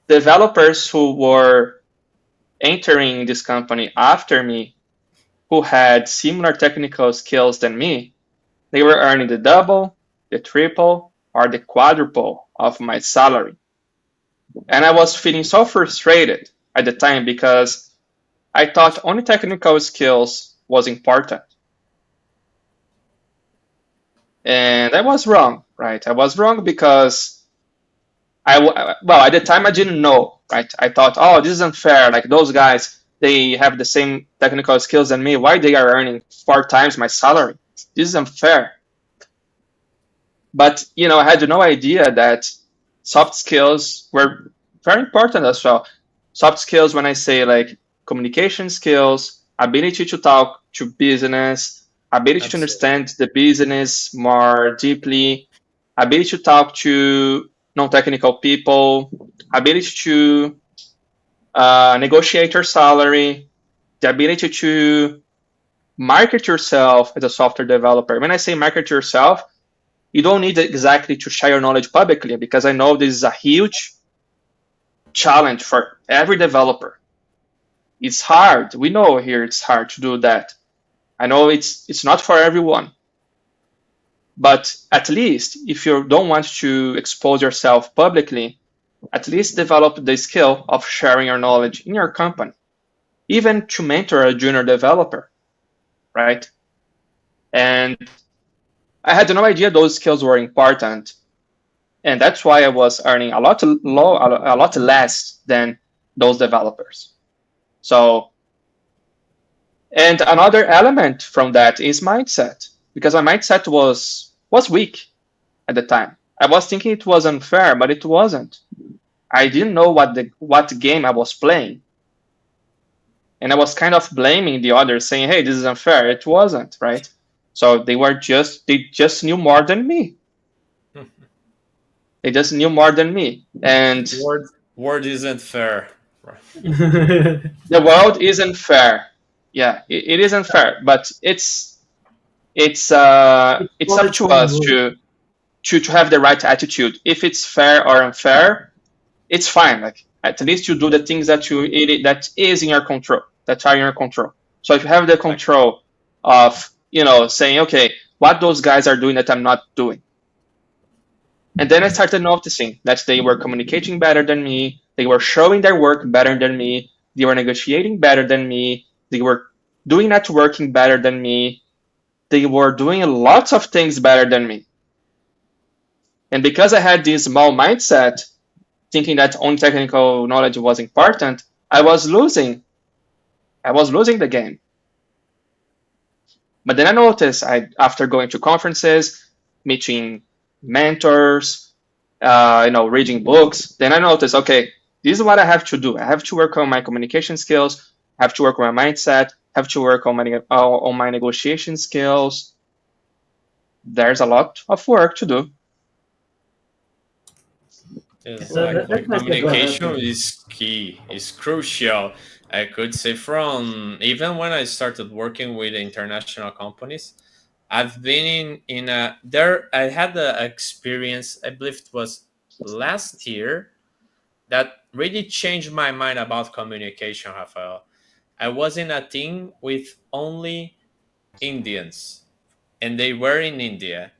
developers who were entering this company after me, who had similar technical skills than me, they were earning the double, the triple, or the quadruple of my salary. And I was feeling so frustrated at the time because I thought only technical skills was important. And I was wrong, right? I was wrong because well, at the time I didn't know, right? I thought, oh, this is unfair. Like those guys, they have the same technical skills than me. Why they are earning 4 times my salary? This is unfair. But I had no idea that soft skills were very important as well. Soft skills, when I say like communication skills, ability to talk to business, ability to Absolutely. understand the business more deeply, ability to talk to non-technical people, ability to negotiate your salary, the ability to market yourself as a software developer. When I say market yourself, you don't need exactly to share your knowledge publicly because I know this is a huge challenge for every developer. It's hard. We know here it's hard to do that. I know it's not for everyone, but at least if you don't want to expose yourself publicly, at least develop the skill of sharing your knowledge in your company, even to mentor a junior developer, right? And I had no idea those skills were important, and that's why I was earning a lot less than those developers. So, and another element from that is mindset, because my mindset was weak at the time. I was thinking it was unfair, but it wasn't. I didn't know what game I was playing, and I was kind of blaming the others, saying, "Hey, this is unfair." It wasn't, right? So they just knew more than me. They just knew more than me, and Word isn't fair. the world isn't fair. Yeah, it isn't fair, but it's For up its to own us good. to have the right attitude. If it's fair or unfair, it's fine. Like at least you do the things that is in your control, that are in your control. So if you have the control of saying, okay, what those guys are doing that I'm not doing, and then I started noticing that they were communicating better than me, they were showing their work better than me, they were negotiating better than me, they were doing networking better than me, they were doing lots of things better than me. And because I had this small mindset, thinking that only technical knowledge was important, I was losing. I was losing the game. But then I noticed, after going to conferences, meeting mentors, reading books, then I noticed, okay, this is what I have to do. I have to work on my communication skills. I have to work on my mindset. I have to work on my negotiation skills. There's a lot of work to do. Exactly. That's like a good Communication thing. is key, is crucial. I could say from even when I started working with international companies, I've been in a there I had an experience, I believe it was last year, that really changed my mind about communication, Rafael. I was in a team with only Indians, and they were in India,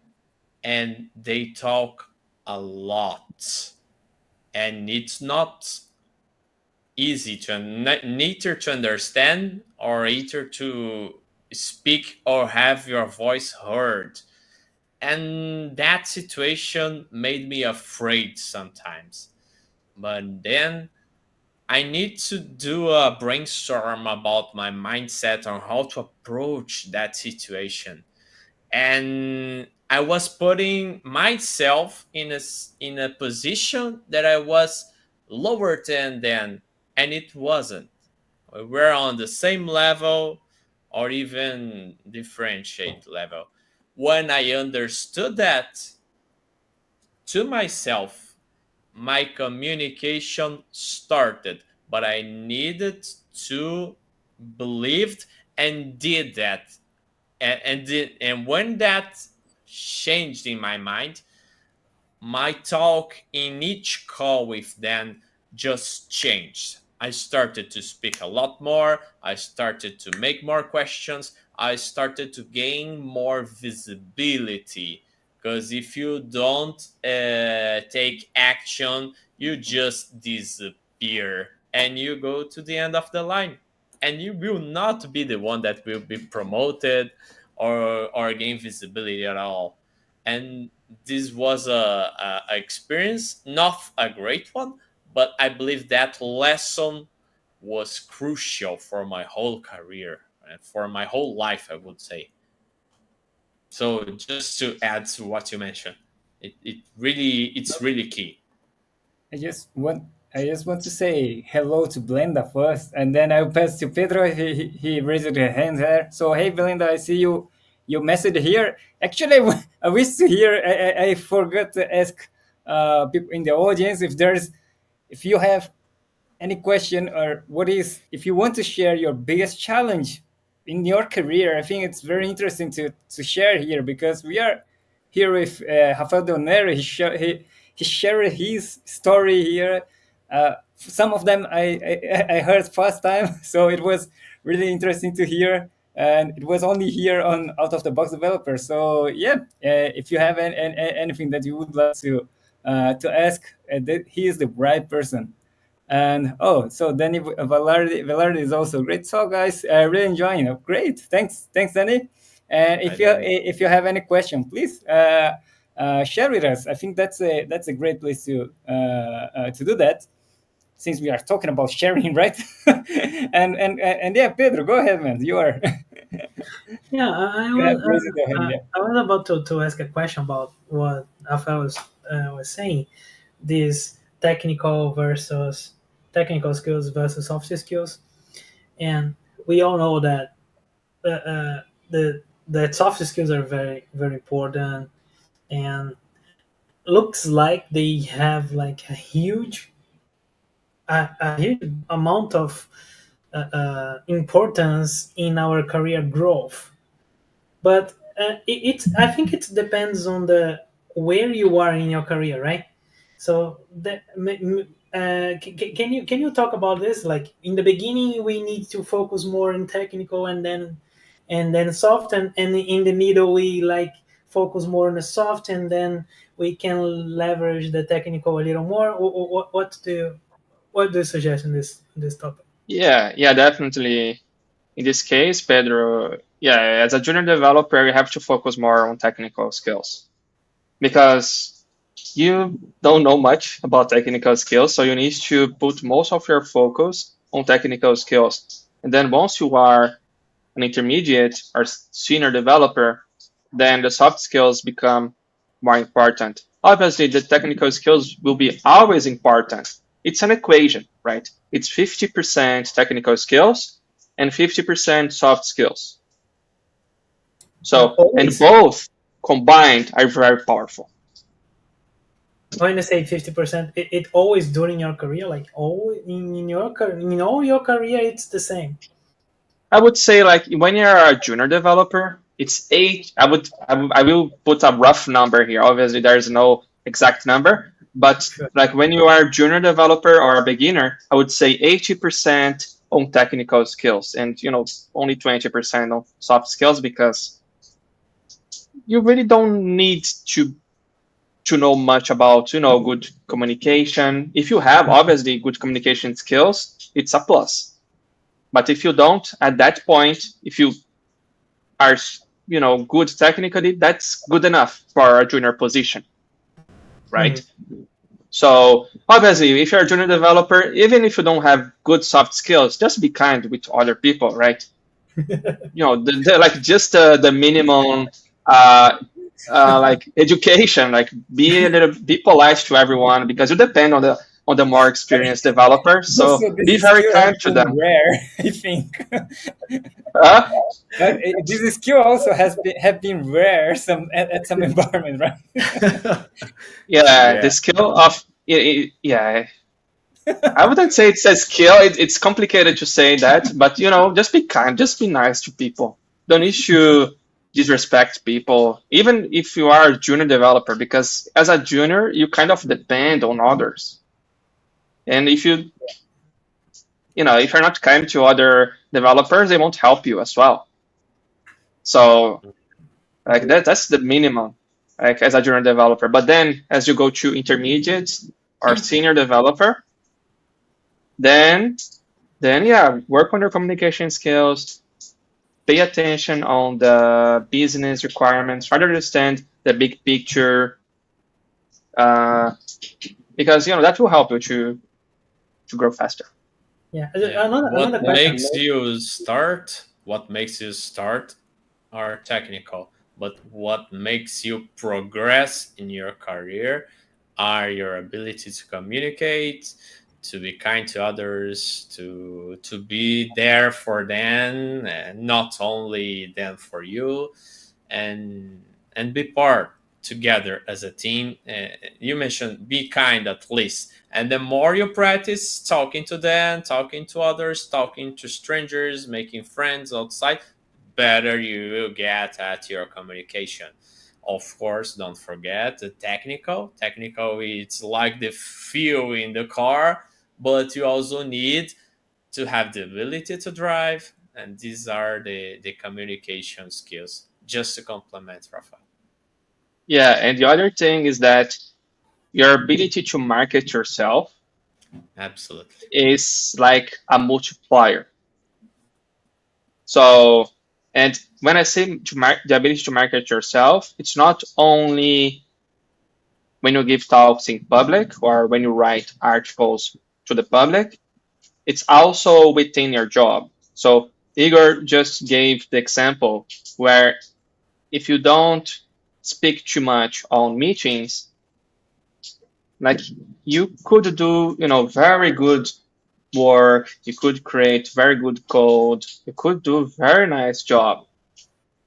and they talk a lot, and it's not easy to neither to understand or either to speak or have your voice heard. And that situation made me afraid sometimes. But then I need to do a brainstorm about my mindset on how to approach that situation. And I was putting myself in a position that I was lower than them, and it wasn't. We were on the same level or even differentiate level. When I understood that to myself, my communication started, but I needed to believe and did that. And when that changed in my mind, my talk in each call with them just changed. I started to speak a lot more. I started to make more questions. I started to gain more visibility. Because if you don't take action, you just disappear and you go to the end of the line. And you will not be the one that will be promoted or gain visibility at all. And this was a experience, not a great one, but I believe that lesson was crucial for my whole career and for my whole life, I would say. So just to add to what you mentioned, it's really key. I just want I just want to say hello to Blenda first, and then I'll pass to Pedro. He raised his hand there. So hey, Blenda, I see you. You message here. Actually, I wish to hear. I forgot to ask people in the audience if you have any question or what is if you want to share your biggest challenge in your career. I think it's very interesting to share here because we are here with Rafael Del Nero. He shared his story here, Some of them I heard first time, so it was really interesting to hear. And it was only here on Out of the Box Developer. So yeah, if you have anything that you would like to ask, he is the right person. And oh, so Danny Velarde is also great. So guys, really enjoying it. Great, thanks, Danny. And Hi, Danny. if you have any question, please share with us. I think that's a great place to do that, since we are talking about sharing, right? And yeah, Pedro, go ahead, man. You are Yeah, you have raised the hand. Yeah. I was about to ask a question about what Rafael was saying. These technical skills versus soft skills, and we all know that the that soft skills are very important, and looks like they have like a huge amount of importance in our career growth. But I think it depends on the where you are in your career, right? So can you talk about this? Like in the beginning, we need to focus more on technical, and then soft, and in the middle, we like focus more on the soft, and then we can leverage the technical a little more. What do you suggest in this topic? Yeah, definitely. In this case, Pedro, yeah, as a junior developer, you have to focus more on technical skills because you don't know much about technical skills, so you need to put most of your focus on technical skills. And then once you are an intermediate or senior developer, then the soft skills become more important. Obviously, the technical skills will be always important. It's an equation, right? It's 50% technical skills and 50% soft skills. So, and Always. both combined are very powerful. When you say 50%, it always during your career, like always in your career, in all your career, it's the same. I would say like when you're a junior developer, it's eight. I will put a rough number here. Obviously, there is no exact number, but Sure. like when you are a junior developer or a beginner, I would say 80% on technical skills and only 20% on soft skills because you really don't need to know much about good communication. If you have obviously good communication skills, it's a plus. But if you don't, at that point, if you are good technically, that's good enough for a junior position, right? So obviously, if you're a junior developer, even if you don't have good soft skills, just be kind with other people, right? Like just the minimum like education, like be polite to everyone because you depend on the more experienced developers. So Also, be this very skill has kind to been them. rare, I think. Uh, This skill also have been rare at some environment, right? yeah, the Yeah. skill of yeah, I wouldn't say it's a skill. It's complicated to say that, but just be kind, just be nice to people. Don't need to disrespect people, even if you are a junior developer, because as a junior, you kind of depend on others. And if you're not kind to other developers, they won't help you as well. So like that's the minimum, like as a junior developer. But then as you go to intermediate or senior developer, then yeah, work on your communication skills, pay attention on the business requirements, try to understand the big picture, uh, because that will help you to grow faster. Yeah. Yeah. Another question. What makes you start are technical, but what makes you progress in your career are your ability to communicate, to be kind to others, to be there for them, and not only them for you, and be part together as a team. You mentioned be kind at least, and the more you practice talking to them, talking to others, talking to strangers, making friends outside, better you will get at your communication. Of course, don't forget the technical. Technical, it's like the fuel in the car. but you also need to have the ability to drive, and these are the communication skills. Just to complement Rafael. Yeah, and the other thing is that your ability to market yourself Absolutely. is like a multiplier. So, and when I say the ability to market yourself, it's not only when you give talks in public or when you write articles to the public, it's also within your job. So, Igor just gave the example where if you don't speak too much on meetings, like you could do, very good work, you could create very good code, you could do very nice job,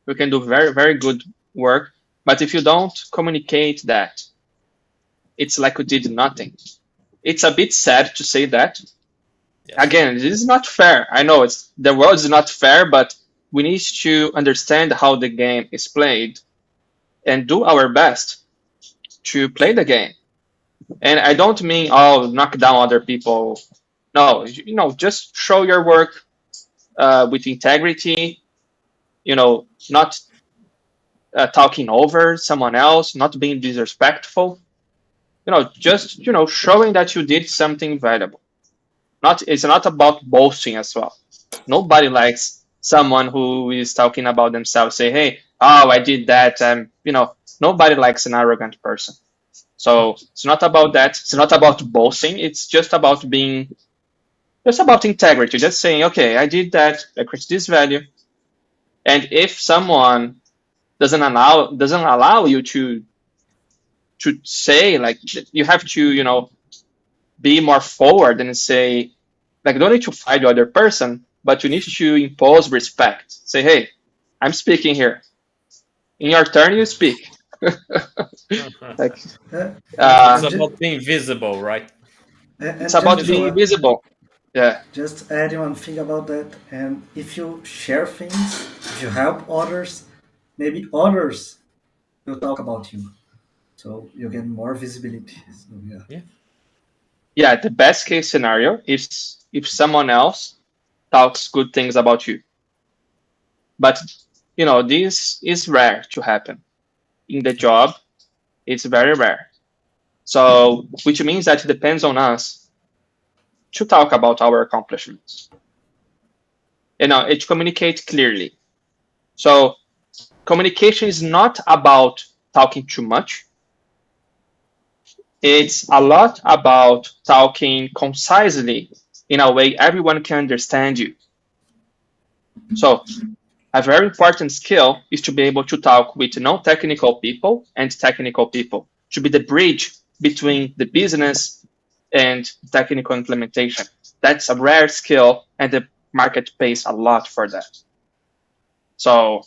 you can do very, very good work. But if you don't communicate that, it's like you did nothing. It's a bit sad to say that. Yes. Again, this is not fair. I know it's the world is not fair, but we need to understand how the game is played and do our best to play the game. And I don't mean knock down other people. No, just show your work with integrity. Not talking over someone else, not being disrespectful. Just showing that you did something valuable. It's not about boasting as well. Nobody likes someone who is talking about themselves. Say, hey, oh, I did that. Nobody likes an arrogant person. So it's not about that. It's not about boasting. It's just about integrity. Just saying, okay, I did that. I created this value. And if someone doesn't allow you to say, like, you have to be more forward and say, like, don't need to fight the other person, but you need to impose respect. Say, hey, I'm speaking here. In your turn, you speak. Like, Uh, It's uh, and, about being visible, right? it's and about just being Visible. visible. Yeah, just adding one thing about that. And if you share things, if you help others, maybe others will talk about you. So you get more visibility. So yeah. Yeah. yeah. The best case scenario is if someone else talks good things about you. But this is rare to happen in the job. It's very rare. So, which means that it depends on us to talk about our accomplishments. It communicate clearly. So, communication is not about talking too much. It's a lot about talking concisely in a way everyone can understand you. So, a very important skill is to be able to talk with non-technical people and technical people, to be the bridge between the business and technical implementation. That's a rare skill, and the market pays a lot for that. So,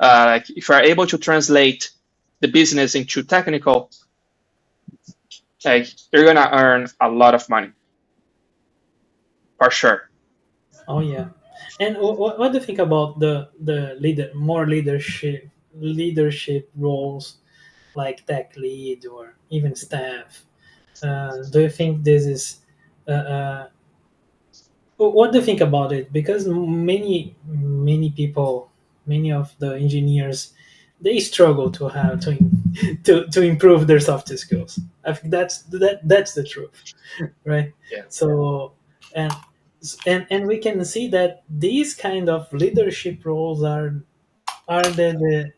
if you're able to translate the business into technical, you're gonna earn a lot of money for sure. Oh yeah. And what do you think about the leadership roles like tech lead or even staff? Do you think this is what do you think about it? Because many people, many of the engineers, they struggle to have to improve their soft skills. I think that's the truth, right? Yeah. So and and we can see that these kind of leadership roles are the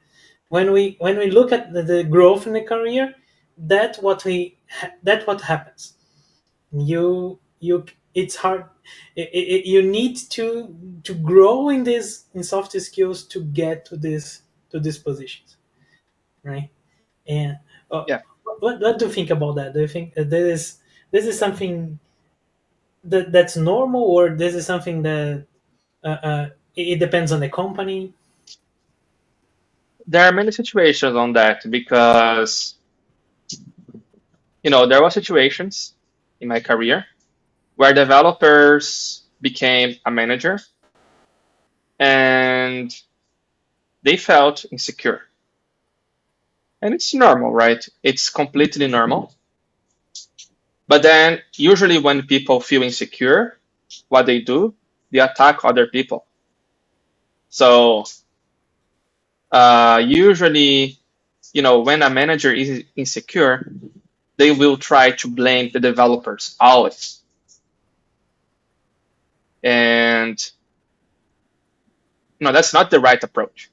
when we look at the growth in the career, that's what happens. You it's hard. You need to grow in this in soft skills to get to these positions, right? And Yeah. what do you think about that? Do you think this is something that's normal, or this is something that it depends on the company? There are many situations on that because there were situations in my career where developers became a manager and they felt insecure. And it's normal, right? It's completely normal. But then usually when people feel insecure, what they do, they attack other people. So usually, when a manager is insecure, they will try to blame the developers always. And that's not the right approach.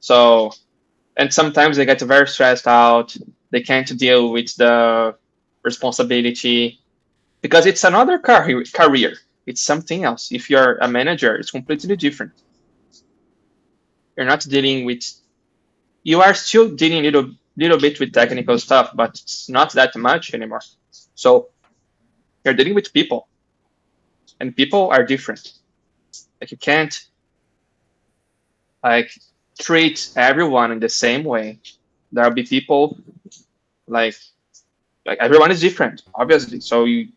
So, and sometimes they get very stressed out. They can't deal with the responsibility because it's another career. It's something else. If you're a manager, it's completely different. You're not dealing with. You are still dealing little bit with technical stuff, but it's not that much anymore. So you're dealing with people, and people are different. Like you can't like treat everyone in the same way. There'll be people like everyone is different, obviously. So you,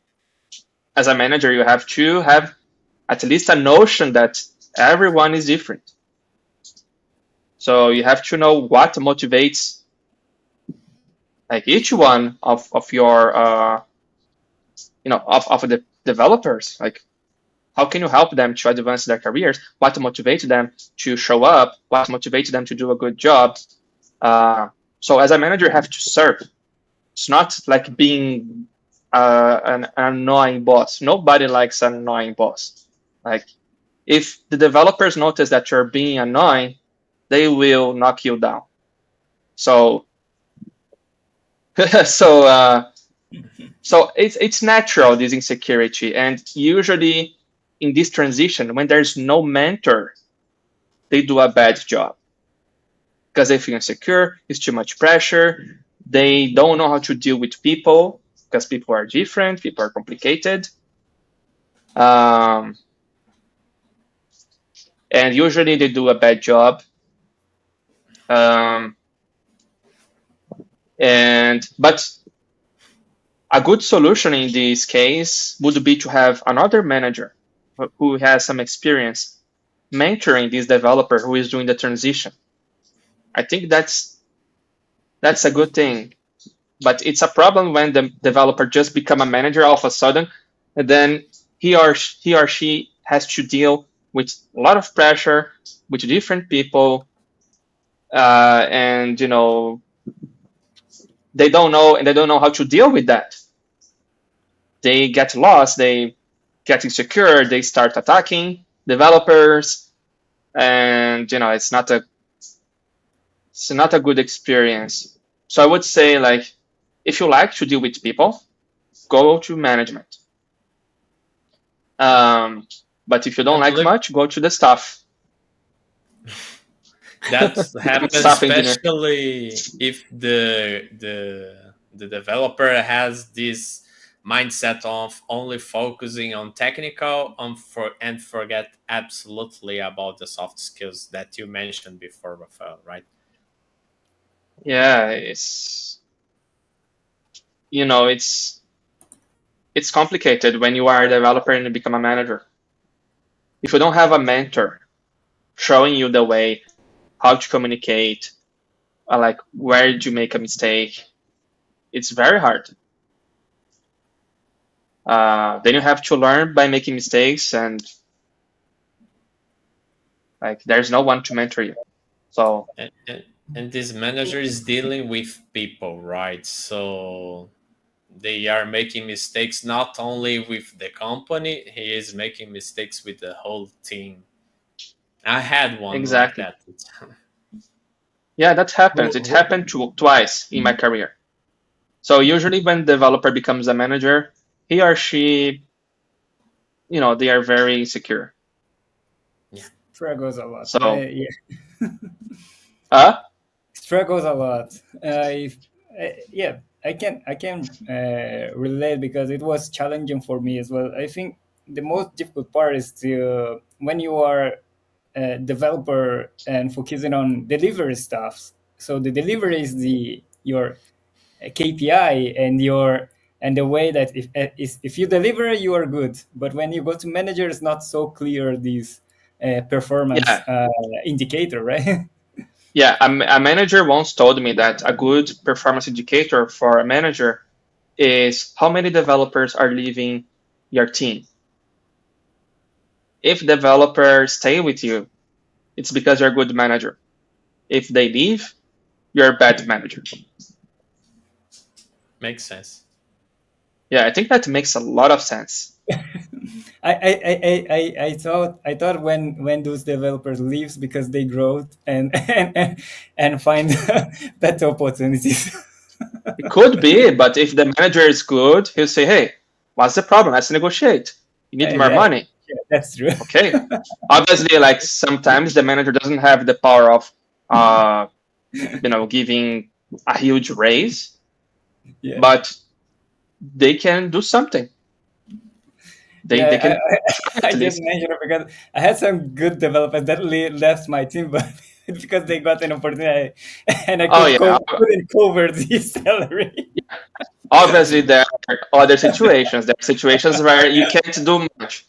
as a manager, you have to have at least a notion that everyone is different. So you have to know what motivates like each one of your of the developers. Like how can you help them to advance their careers? What motivates them to show up? What motivates them to do a good job? So as a manager, you have to serve. It's not like being an annoying boss. Nobody likes an annoying boss. Like if the developers notice that you're being annoying, they will knock you down. So so it's natural, this insecurity, and usually in this transition, when there's no mentor, they do a bad job because they feel insecure. It's too much pressure. They don't know how to deal with people because people are different. People are complicated. And usually they do a bad job. But a good solution in this case would be to have another manager who has some experience mentoring this developer who is doing the transition. I think that's a good thing. But it's a problem when the developer just become a manager all of a sudden, and then he or she has to deal with a lot of pressure with different people, and they don't know how to deal with that. They get lost, they get insecure, they start attacking developers, and it's not a good experience. So I would say, like, if you like to deal with people, go to management. But if you don't like much, go to the staff. That's happens Staff engineer. especially if the developer has this mindset of only focusing on technical and forget absolutely about the soft skills that you mentioned before, Rafael, right? Yeah, it's complicated when you are a developer and you become a manager. If you don't have a mentor showing you the way, how to communicate, like where did you make a mistake, it's very hard. Then you have to learn by making mistakes, and like there's no one to mentor you. So and this manager is dealing with people, right? So they are making mistakes not only with the company, he is making mistakes with the whole team. I had one exactly. like that. Yeah, that happens. It happened twice in my career. So usually when developer becomes a manager, he or she, they are very insecure. Yeah. Struggles a lot. So, yeah. Struggles a lot. I can relate because it was challenging for me as well. I think the most difficult part is to when you are a developer and focusing on delivery stuff. So the delivery is your KPI and the way that if you deliver, you are good. But when you go to manager, it's not so clear this performance indicator, right? Yeah, a manager once told me that a good performance indicator for a manager is how many developers are leaving your team. If developers stay with you, it's because you're a good manager. If they leave, you're a bad manager. Makes sense. Yeah, I think that makes a lot of sense. I thought when those developers leaves because they grow and and find better opportunities. It could be, but if the manager is good, he'll say, "Hey, what's the problem? Let's negotiate. You need more Yeah, money." yeah, that's true. Okay. Obviously, like sometimes the manager doesn't have the power of, giving a huge raise, Yeah. but they can do something. They Yeah, can I at just least. mentioned it because I had some good developers that left my team, but because they got an opportunity and I Oh yeah. couldn't cover the salary. Obviously, there are other situations. There are situations where you can't do much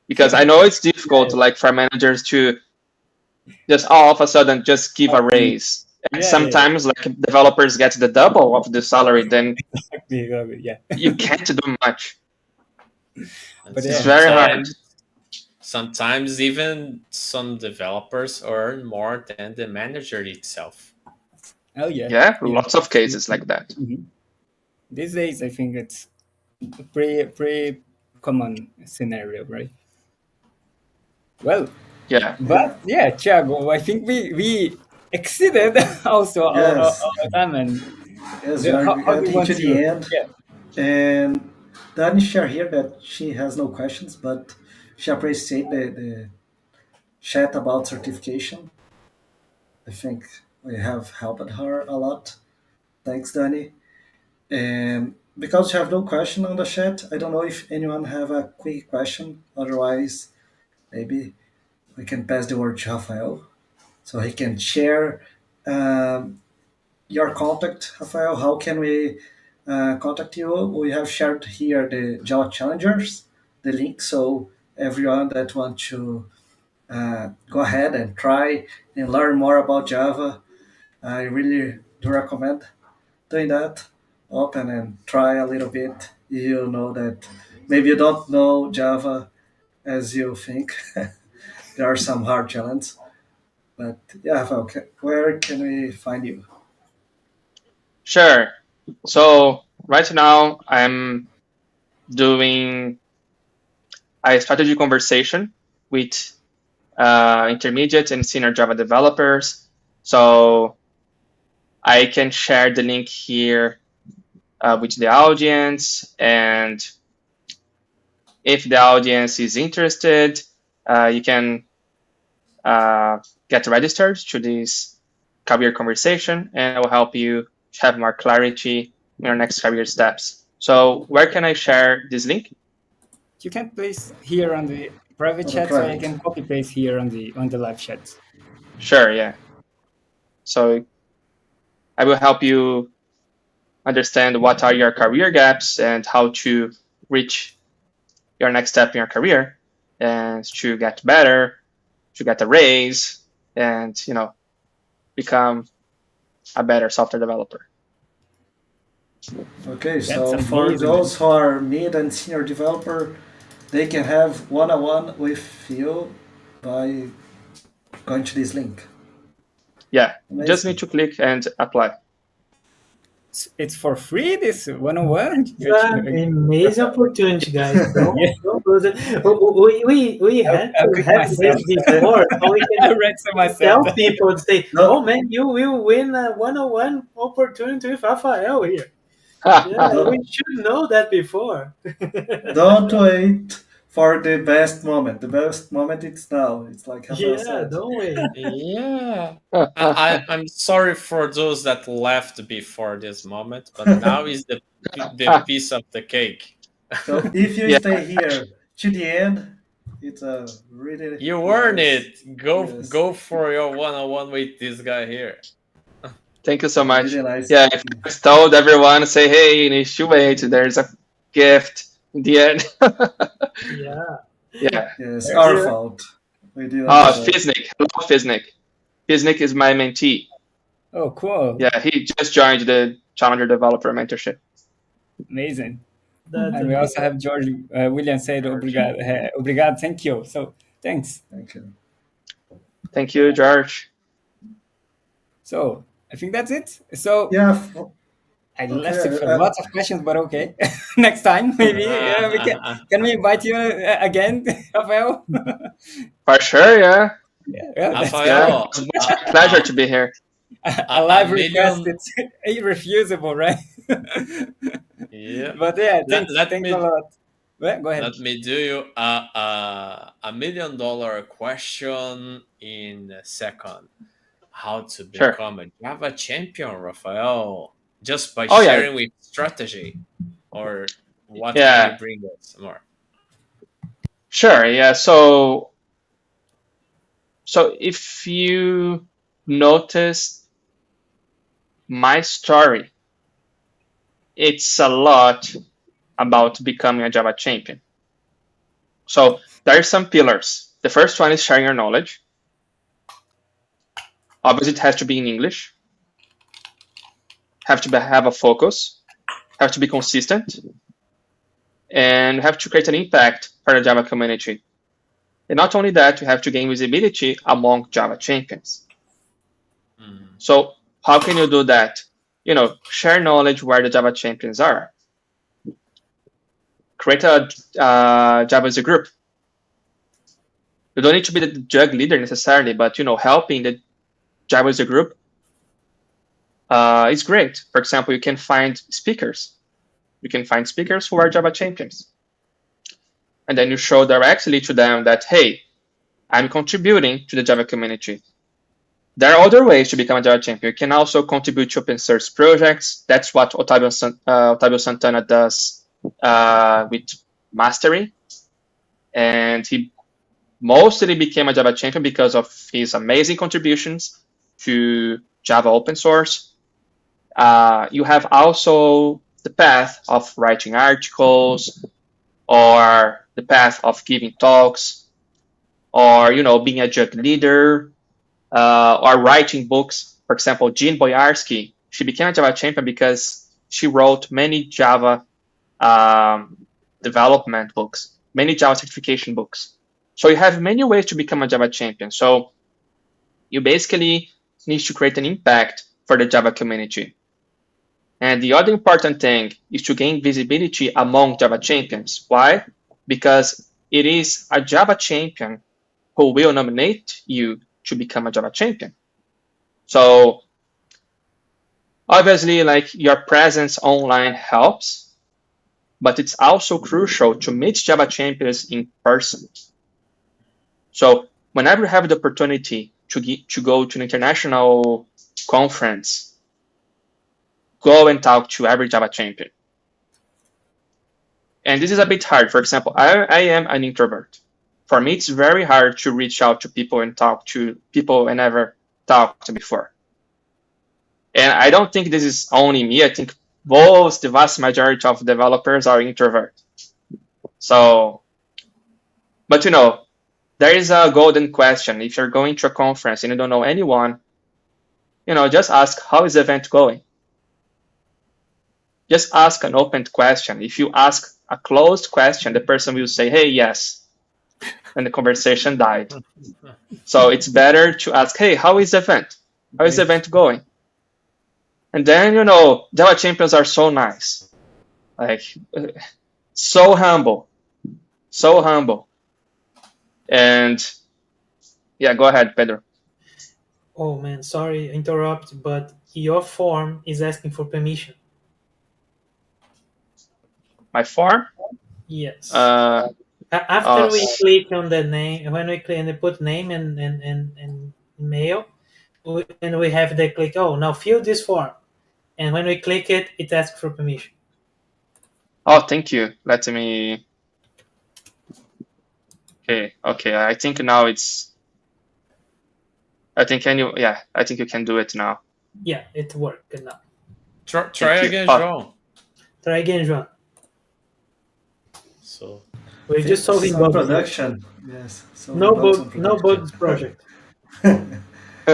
because I know it's difficult, Yeah, like for managers to just all of a sudden just give a yeah, raise. And yeah, sometimes, like developers get the double of the salary, then yeah. you can't do much. And But It's yeah, very hard. sometimes even some developers earn more than the manager itself. oh yeah, Yeah, yeah. lots of cases like that. Mhm. These days, I think it's a pretty common scenario, right? Well, Yeah. Yeah. but yeah, Thiago, I think we exceeded also Yes. our time. And Yes, we are how do you getting want to the to? end. Yeah, And Dani share here that she has no questions, but she appreciates the chat about certification. I think we have helped her a lot. Thanks, Dani. And because you have no question on the chat, I don't know if anyone have a quick question. Otherwise, maybe we can pass the word to Rafael so he can share um, your contact. Rafael, how can we contact you? We have shared here the Java Challengers, the link, so everyone that wants to go ahead and try and learn more about Java, I really do recommend doing that. Open and try a little bit. You know that maybe you don't know Java as you think. There are some hard challenges, but yeah, okay. Where can we find you? Sure. So right now I'm doing a strategy conversation with intermediate and senior Java developers. So I can share the link here with the audience, and if the audience is interested, you can get registered to this career conversation, and I will help you have more clarity in your next career steps. So where can I share this link? you can place here on the private On the chat, so I private. can copy paste here on the live chat. Sure, yeah. So I will help you understand what are your career gaps and how to reach your next step in your career and to get better, to get a raise, and become a better software developer. Okay, That's so for amazing, man. those who are mid and senior developer, they can have one-on-one with you by going to this link. Yeah, you just Amazing. need to click and apply. It's for free. This 101. It's an amazing opportunity, guys. Yeah, Don't lose it. We had I'll to click have this myself. before, so we I can read to myself. tell people to say, No, "Oh man, you will win a one-on-one opportunity with Rafael here." Yeah, we don't, should know that before. don't wait for the best moment. The best moment it's now. It's like Rafael Yeah, said. don't wait. Yeah. I'm sorry for those that left before this moment, but now is the piece of the cake. So if you Yeah, stay here to the end, it's a really You earn nice. it. Go Yes, go for your one-on-one with this guy here. thank you so a really much. nice Yeah, if I just told everyone, say, hey, you need to wait. There's a gift in the end. Yeah. Yeah. Yes, our There's- Yeah. fault. We didn't Oh, know. Fiznik. Hello, Fiznik. Fiznik is my mentee. Oh, cool. Yeah, he just joined the Challenger Developer Mentorship. Amazing. That's And we also amazing. have George William said George. obrigado, obrigado, thank you. So thanks. Thank you. Thank you, George. So I think that's it. So Yeah. I left you Okay. for lots of questions, but okay. Next time, maybe we can. Can we invite you again, Rafael? For sure, yeah. Yeah, that's Yeah. great. Rafael, It's my pleasure to be here. A a live request, million. it's irrefusable, right? Yeah. But yeah, Let, let thanks a me lot. Well, go ahead. let me do you $1 million question in a second. How to Sure. become a Java champion, Rafael? Just by Oh yeah. sharing with strategy, or what can you Yeah. bring us more? Sure. Yeah. So if you notice my story, it's a lot about becoming a Java champion. So there are some pillars. The first one is sharing your knowledge. Obviously, it has to be in English. Have a focus. Have to be consistent, and have to create an impact for the Java community. And not only that, you have to gain visibility among Java champions. Mm. So how can you do that? Share knowledge where the Java champions are. Create a Java as a group. You don't need to be the jug leader necessarily, but helping the Java as a group is great. For example, you can find speakers. You can find speakers who are Java champions. And then you show directly to them that, hey, I'm contributing to the Java community. There are other ways to become a Java champion. You can also contribute to open source projects. That's what Otavio Santana does with Mastery. And he mostly became a Java champion because of his amazing contributions to Java open source. You have also the path of writing articles, or the path of giving talks, or being a jug leader, or writing books. For example, Jean Boyarsky, she became a Java champion because she wrote many Java development books, many Java certification books. So you have many ways to become a Java champion. So you basically need to create an impact for the Java community. And the other important thing is to gain visibility among Java champions. Why? Because it is a Java champion who will nominate you to become a Java champion. So obviously, your presence online helps, but it's also crucial to meet Java champions in person. So whenever you have the opportunity to go to an international conference, go and talk to every Java champion. And this is a bit hard. For example, I am an introvert. For me, it's very hard to reach out to people and talk to people I never talked to before. And I don't think this is only me. I think the vast majority of developers are introverts. So, but there is a golden question. If you're going to a conference and you don't know anyone, just ask, how is the event going? Just ask an open question. If you ask a closed question, the person will say, hey, yes. And the conversation died. So it's better to ask, hey, how is the event? How is the event going? And then, Java champions are so nice. So humble. So humble. And yeah, go ahead, Pedro. Oh man, sorry, interrupt, but your form is asking for permission. My form? Yes. Uh, After we click on the name, when we click and put name and email, and we have the click, oh, now fill this form. And when we click it, it asks for permission. Oh, thank you. Let me. Okay. I think now it's. I think you can do it now. Yeah, it worked now. Try again, João. Try again, João. So we're just solving some bugs. production. Yes. No bugs project.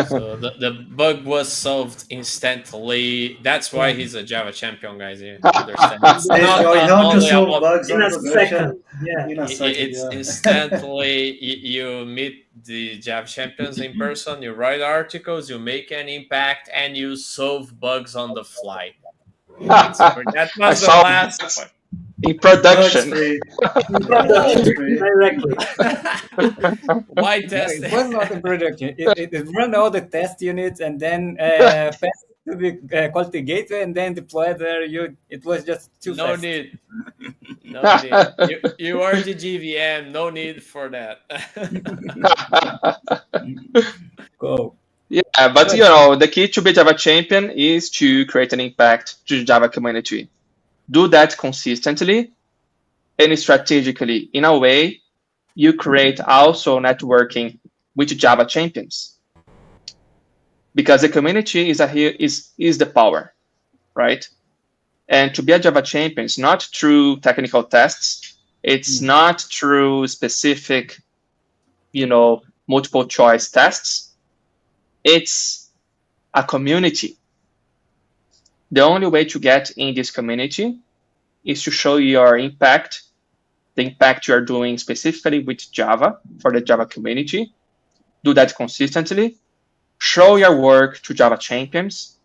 So the bug was solved instantly. That's why Yeah. he's a Java champion, guys. You understand? It's They not showing how to only solve about bugs In on a production second. Yeah. in a second. it's Yeah. instantly you meet the Java champions in person, you write articles, you make an impact, and you solve bugs on the fly. It's that I was the saw last bugs part. in Bugs production. free. In Yeah, bugs production free. directly. Why No, test it it? was not in production. It run all the test units and then pass it to the quality gateway and then deploy there. It was just too No fast. need. No need. You are the GVM. No need for that. Cool. Yeah, but But the key to be Java champion is to create an impact to the Java community. Do that consistently and strategically. In a way, you create also networking with Java champions because the community is the power, right? And to be a Java champion, it's not through technical tests. It's not through specific, multiple choice tests. It's a community. The only way to get in this community is to show your impact, the impact you are doing specifically with Java for the Java community. Do that consistently. Show your work to Java champions,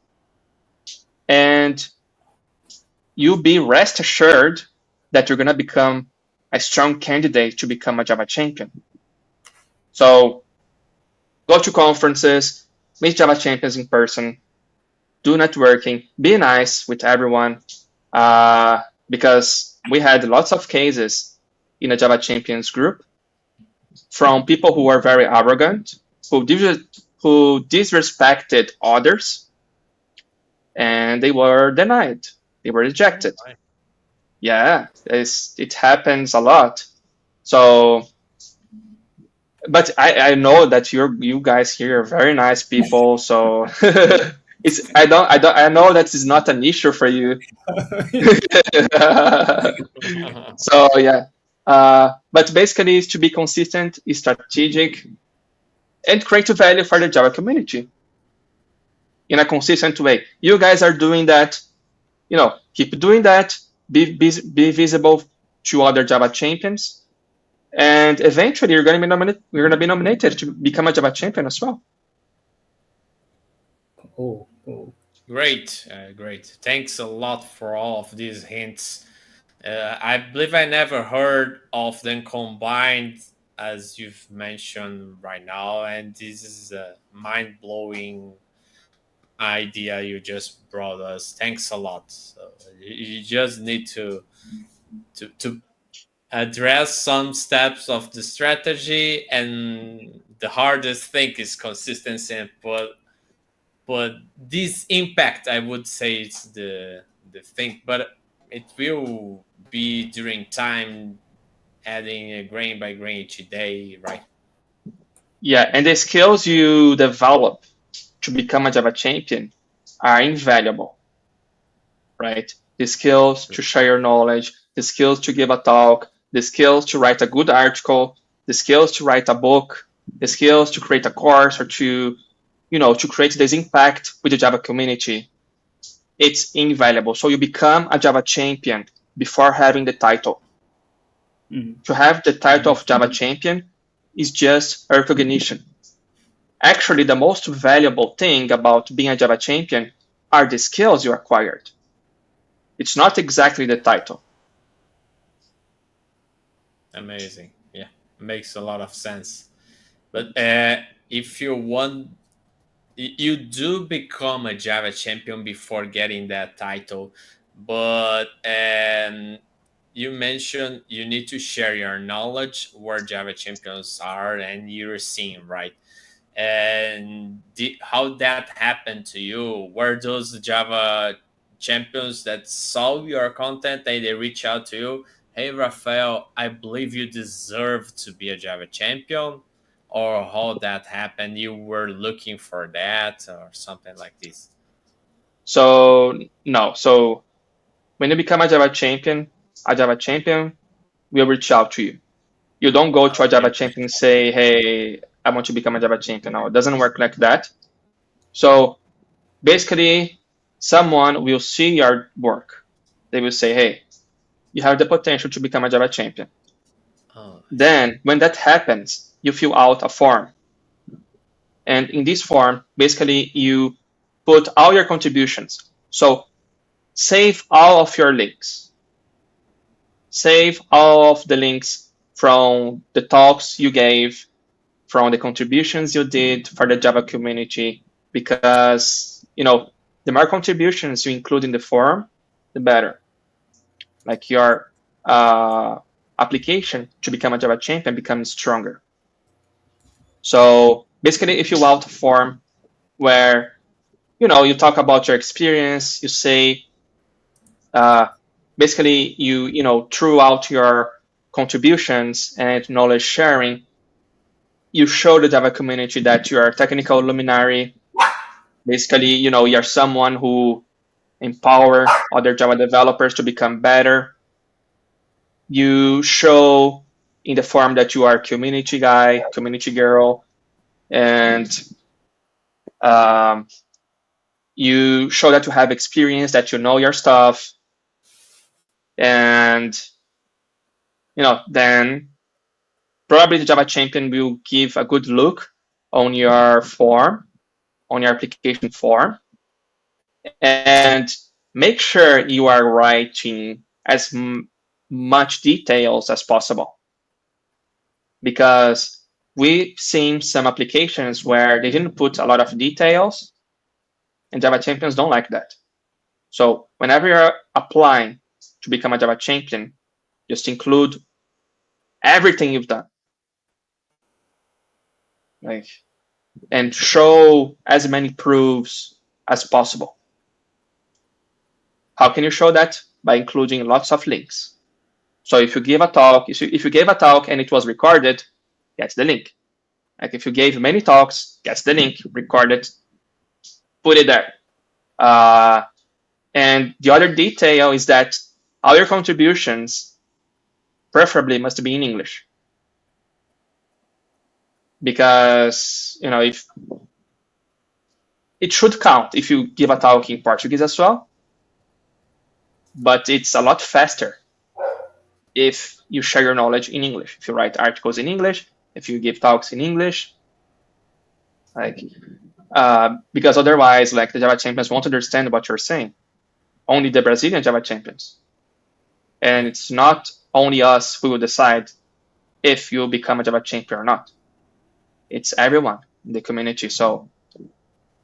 and you be rest assured that you're going to become a strong candidate to become a Java champion. So go to conferences, meet Java champions in person, do networking, be nice with everyone, because we had lots of cases in a Java champions group from people who were very arrogant, who disrespected others, and they were denied. They were rejected. Yeah, it happens a lot. So, but I know that you guys here are very nice people. So I know that is not an issue for you. So yeah, but basically, it's to be consistent, strategic, and create value for the Java community in a consistent way. You guys are doing that. Keep doing that. Be visible to other Java champions, and eventually you're going to be nominated. You're going to be nominated to become a Java champion as well. oh. Great, great. Thanks a lot for all of these hints. I believe I never heard of them combined as you've mentioned right now, and this is a mind-blowing idea you just brought us. Thanks a lot. So you just need to address some steps of the strategy, and the hardest thing is consistency and but this impact, I would say, it's the thing, but it will be during time, adding grain by grain each day, right? Yeah, and the skills you develop to become a Java champion are invaluable, right? The skills to share your knowledge, the skills to give a talk, the skills to write a good article, the skills to write a book, the skills to create a course or to create this impact with the Java community. It's invaluable. So you become a Java champion before having the title. To have the title of Java champion is just a recognition. Actually, the most valuable thing about being a Java champion are the skills you acquired. It's not exactly the title. Amazing. Yeah, makes a lot of sense. But if you want, you do become a Java champion before getting that title, but you mentioned you need to share your knowledge where Java champions are and you're seeing, right? And how that happened to you? Were those Java champions that saw your content and they reach out to you? Hey, Rafael, I believe you deserve to be a Java champion, or how that happened? You were looking for that or something like this. So no. So when you become a Java champion will reach out to you. You don't go to a Java Okay. champion and say, hey, I want to become a Java champion. No, it doesn't work like that. So basically, someone will see your work. They will say, hey, you have the potential to become a Java champion. Oh, I see. Then, when that happens, you fill out a form. And in this form, basically, you put all your contributions. So save all of your links. Save all of the links from the talks you gave, from the contributions you did for the Java community, because the more contributions you include in the forum, the better. Like your application to become a Java champion becomes stronger. So basically, if you out a form where you talk about your experience, you say uh, basically through out your contributions and knowledge sharing, you show the Java community that you are a technical luminary. Basically, you're someone who empower other Java developers to become better. You show in the form that you are a community guy, community girl, and um, you show that you have experience, that you know your stuff, and then probably the Java champion will give a good look on your form, on your application form, and make sure you are writing as much details as possible. Because we've seen some applications where they didn't put a lot of details, and Java champions don't like that. So whenever you're applying to become a Java champion, just include everything you've done. Like, and show as many proofs as possible. How can you show that? By including lots of links. So if you give a talk, if you gave a talk and it was recorded, get the link. Like if you gave many talks, get the link, record it, put it there. And the other detail is that all your contributions preferably must be in English. Because, if it should count if you give a talk in Portuguese as well, but it's a lot faster if you share your knowledge in English. If you write articles in English, if you give talks in English, because otherwise, like the Java champions won't understand what you're saying. Only the Brazilian Java champions, and it's not only us who will decide if you become a Java champion or not. It's everyone in the community. So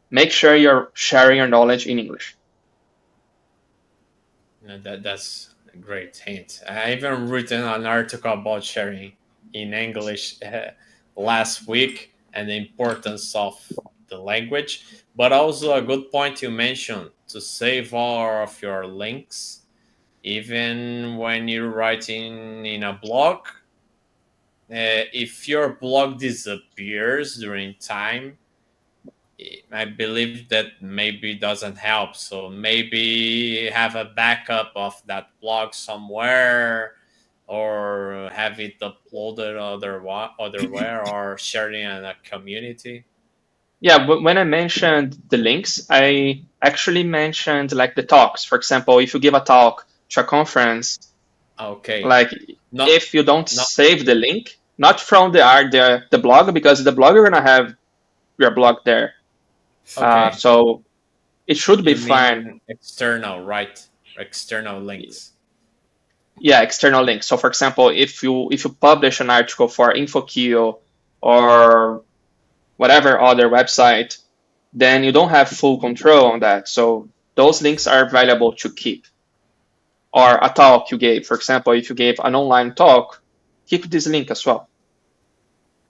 make sure you're sharing your knowledge in English. That's a great hint. I even written an article about sharing in English last week and the importance of the language, but also a good point you mentioned to save all of your links, even when you're writing in a blog. If your blog disappears during time, I believe that maybe doesn't help. So maybe have a backup of that blog somewhere, or have it uploaded otherwhere, or sharing in a community. Yeah, but when I mentioned the links, I actually mentioned like the talks. For example, if you give a talk to a conference, Okay. like Not if you don't not save the link, not from the blog, because the blog you're gonna have your blog there. okay. So it should be You fine. mean external, right? External links. Yeah, external links. So for example, if you publish an article for InfoKio or whatever other website, then you don't have full control on that. So those links are valuable to keep. Or a talk you gave. For example, if you gave an online talk, keep this link as well.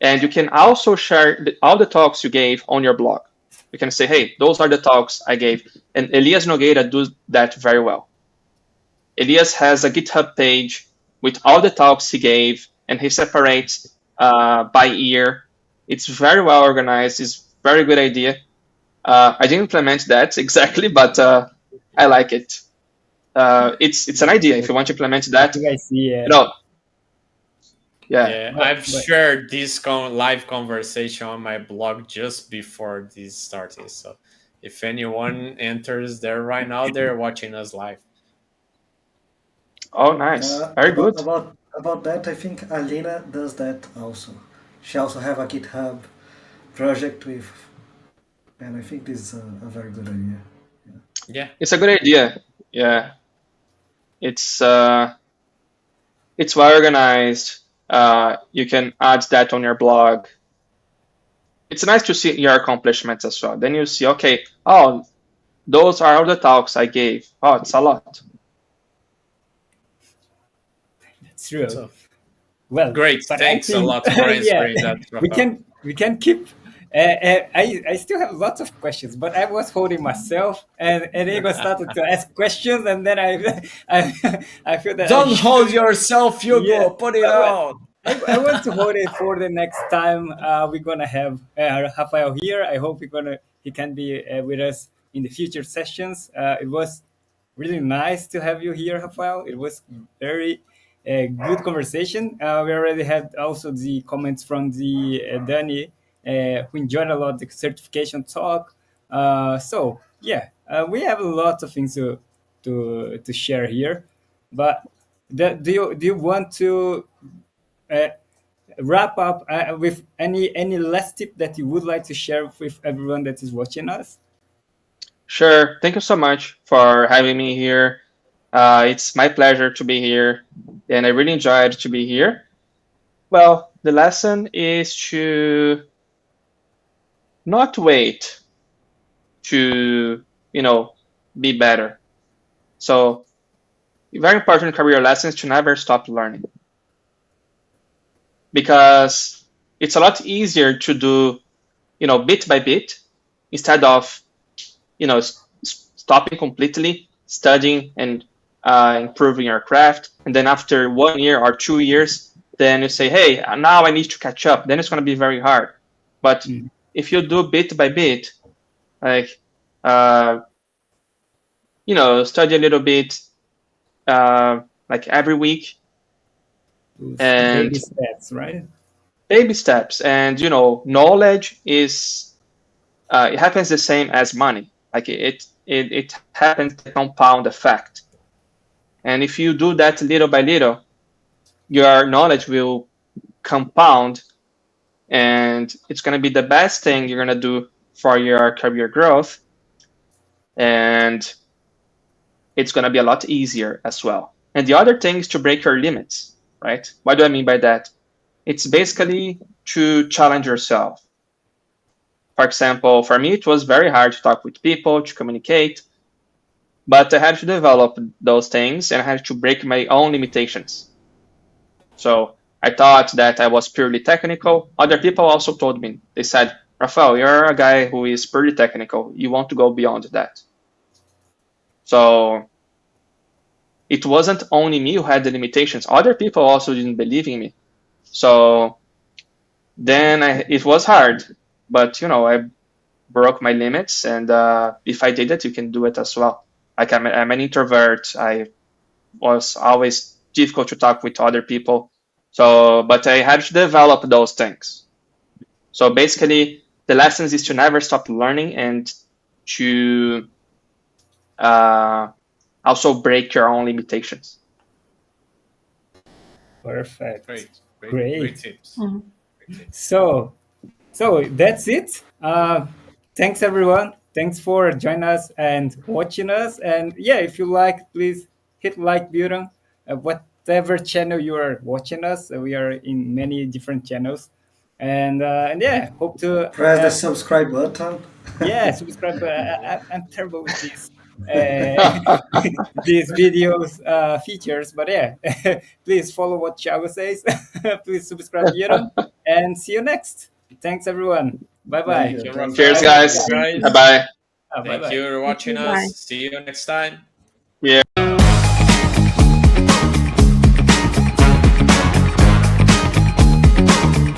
And you can also share all the talks you gave on your blog. You can say, hey, those are the talks I gave. And Elias Nogueira does that very well. Elias has a GitHub page with all the talks he gave, and he separates by year. It's very well organized. It's a very good idea. I didn't implement that exactly, but I like it. It's an idea. If you want to implement that, I think I see. Yeah. Yeah. Yeah, But, I've shared this live conversation on my blog just before this started. So If anyone enters there right now, they're watching us live. Oh, nice. Very good. About that, I think Alina does that also. She also have a GitHub project with, and I think this is a very good idea. Yeah. It's a good idea. Yeah. It's it's well organized. You can add that on your blog. It's nice to see your accomplishments as well. Then you see, okay, oh, those are all the talks I gave. Oh, it's a lot. It's true. So, Well, great. but Thanks I a think, lot for answering yeah, that, Rafael. we can keep. I still have lots of questions, but I was holding myself, and Ego started to ask questions, and then I feel that Don't hold yourself, yeah. Hugo. Put it out. I want to hold it for the next time we're gonna have Rafael here. I hope he can be with us in the future sessions. It was really nice to have you here, Rafael. It was very good conversation. We already had also the comments from the Danny, who enjoyed a lot the certification talk. So yeah, we have a lot of things to share here. But do you want to uh, wrap up with any last tip that you would like to share with everyone that is watching us? Sure. Thank you so much for having me here. It's my pleasure to be here, and I really enjoyed to be here. Well, the lesson is to not wait to, be better. So, very important career lesson is to never stop learning, because it's a lot easier to do, bit by bit, instead of, stopping completely, studying and improving your craft. And then after 1 year or 2 years, then you say, hey, now I need to catch up. Then it's going to be very hard. But if you do bit by bit, like, study a little bit, like every week, and Baby steps, right? baby steps. And, knowledge is, it happens the same as money. Like it happens the compound effect. And if you do that little by little, your knowledge will compound, and it's going to be the best thing you're going to do for your career growth. And it's going to be a lot easier as well. And the other thing is to break your limits, right? What do I mean by that? It's basically to challenge yourself. For example, for me, it was very hard to talk with people, to communicate, but I had to develop those things, and I had to break my own limitations. So I thought that I was purely technical. Other people also told me, they said, Rafael, you're a guy who is purely technical. You want to go beyond that. So it wasn't only me who had the limitations. Other people also didn't believe in me. So then it was hard, but I broke my limits, and if I did it, you can do it as well. Like I'm an introvert. I was always difficult to talk with other people. So, but I had to develop those things. So basically, the lessons is to never stop learning, and to also break your own limitations. Perfect. Great tips. Mhm. Great tips. So that's it. Thanks everyone. Thanks for joining us and watching us. And yeah, if you like, please hit like button. Whatever channel you are watching us, we are in many different channels. And yeah, hope to Press the subscribe button. yeah, subscribe. I'm terrible with these these videos features, but yeah, please follow what Thiago says. Please subscribe button, and see you next. Thanks everyone. Bye Thank bye. you. Thank you, Thank Cheers, Rafael. you. Thank guys. you, guys. Bye bye. Bye Thank bye. you for watching Bye. us. See you next time. Yeah.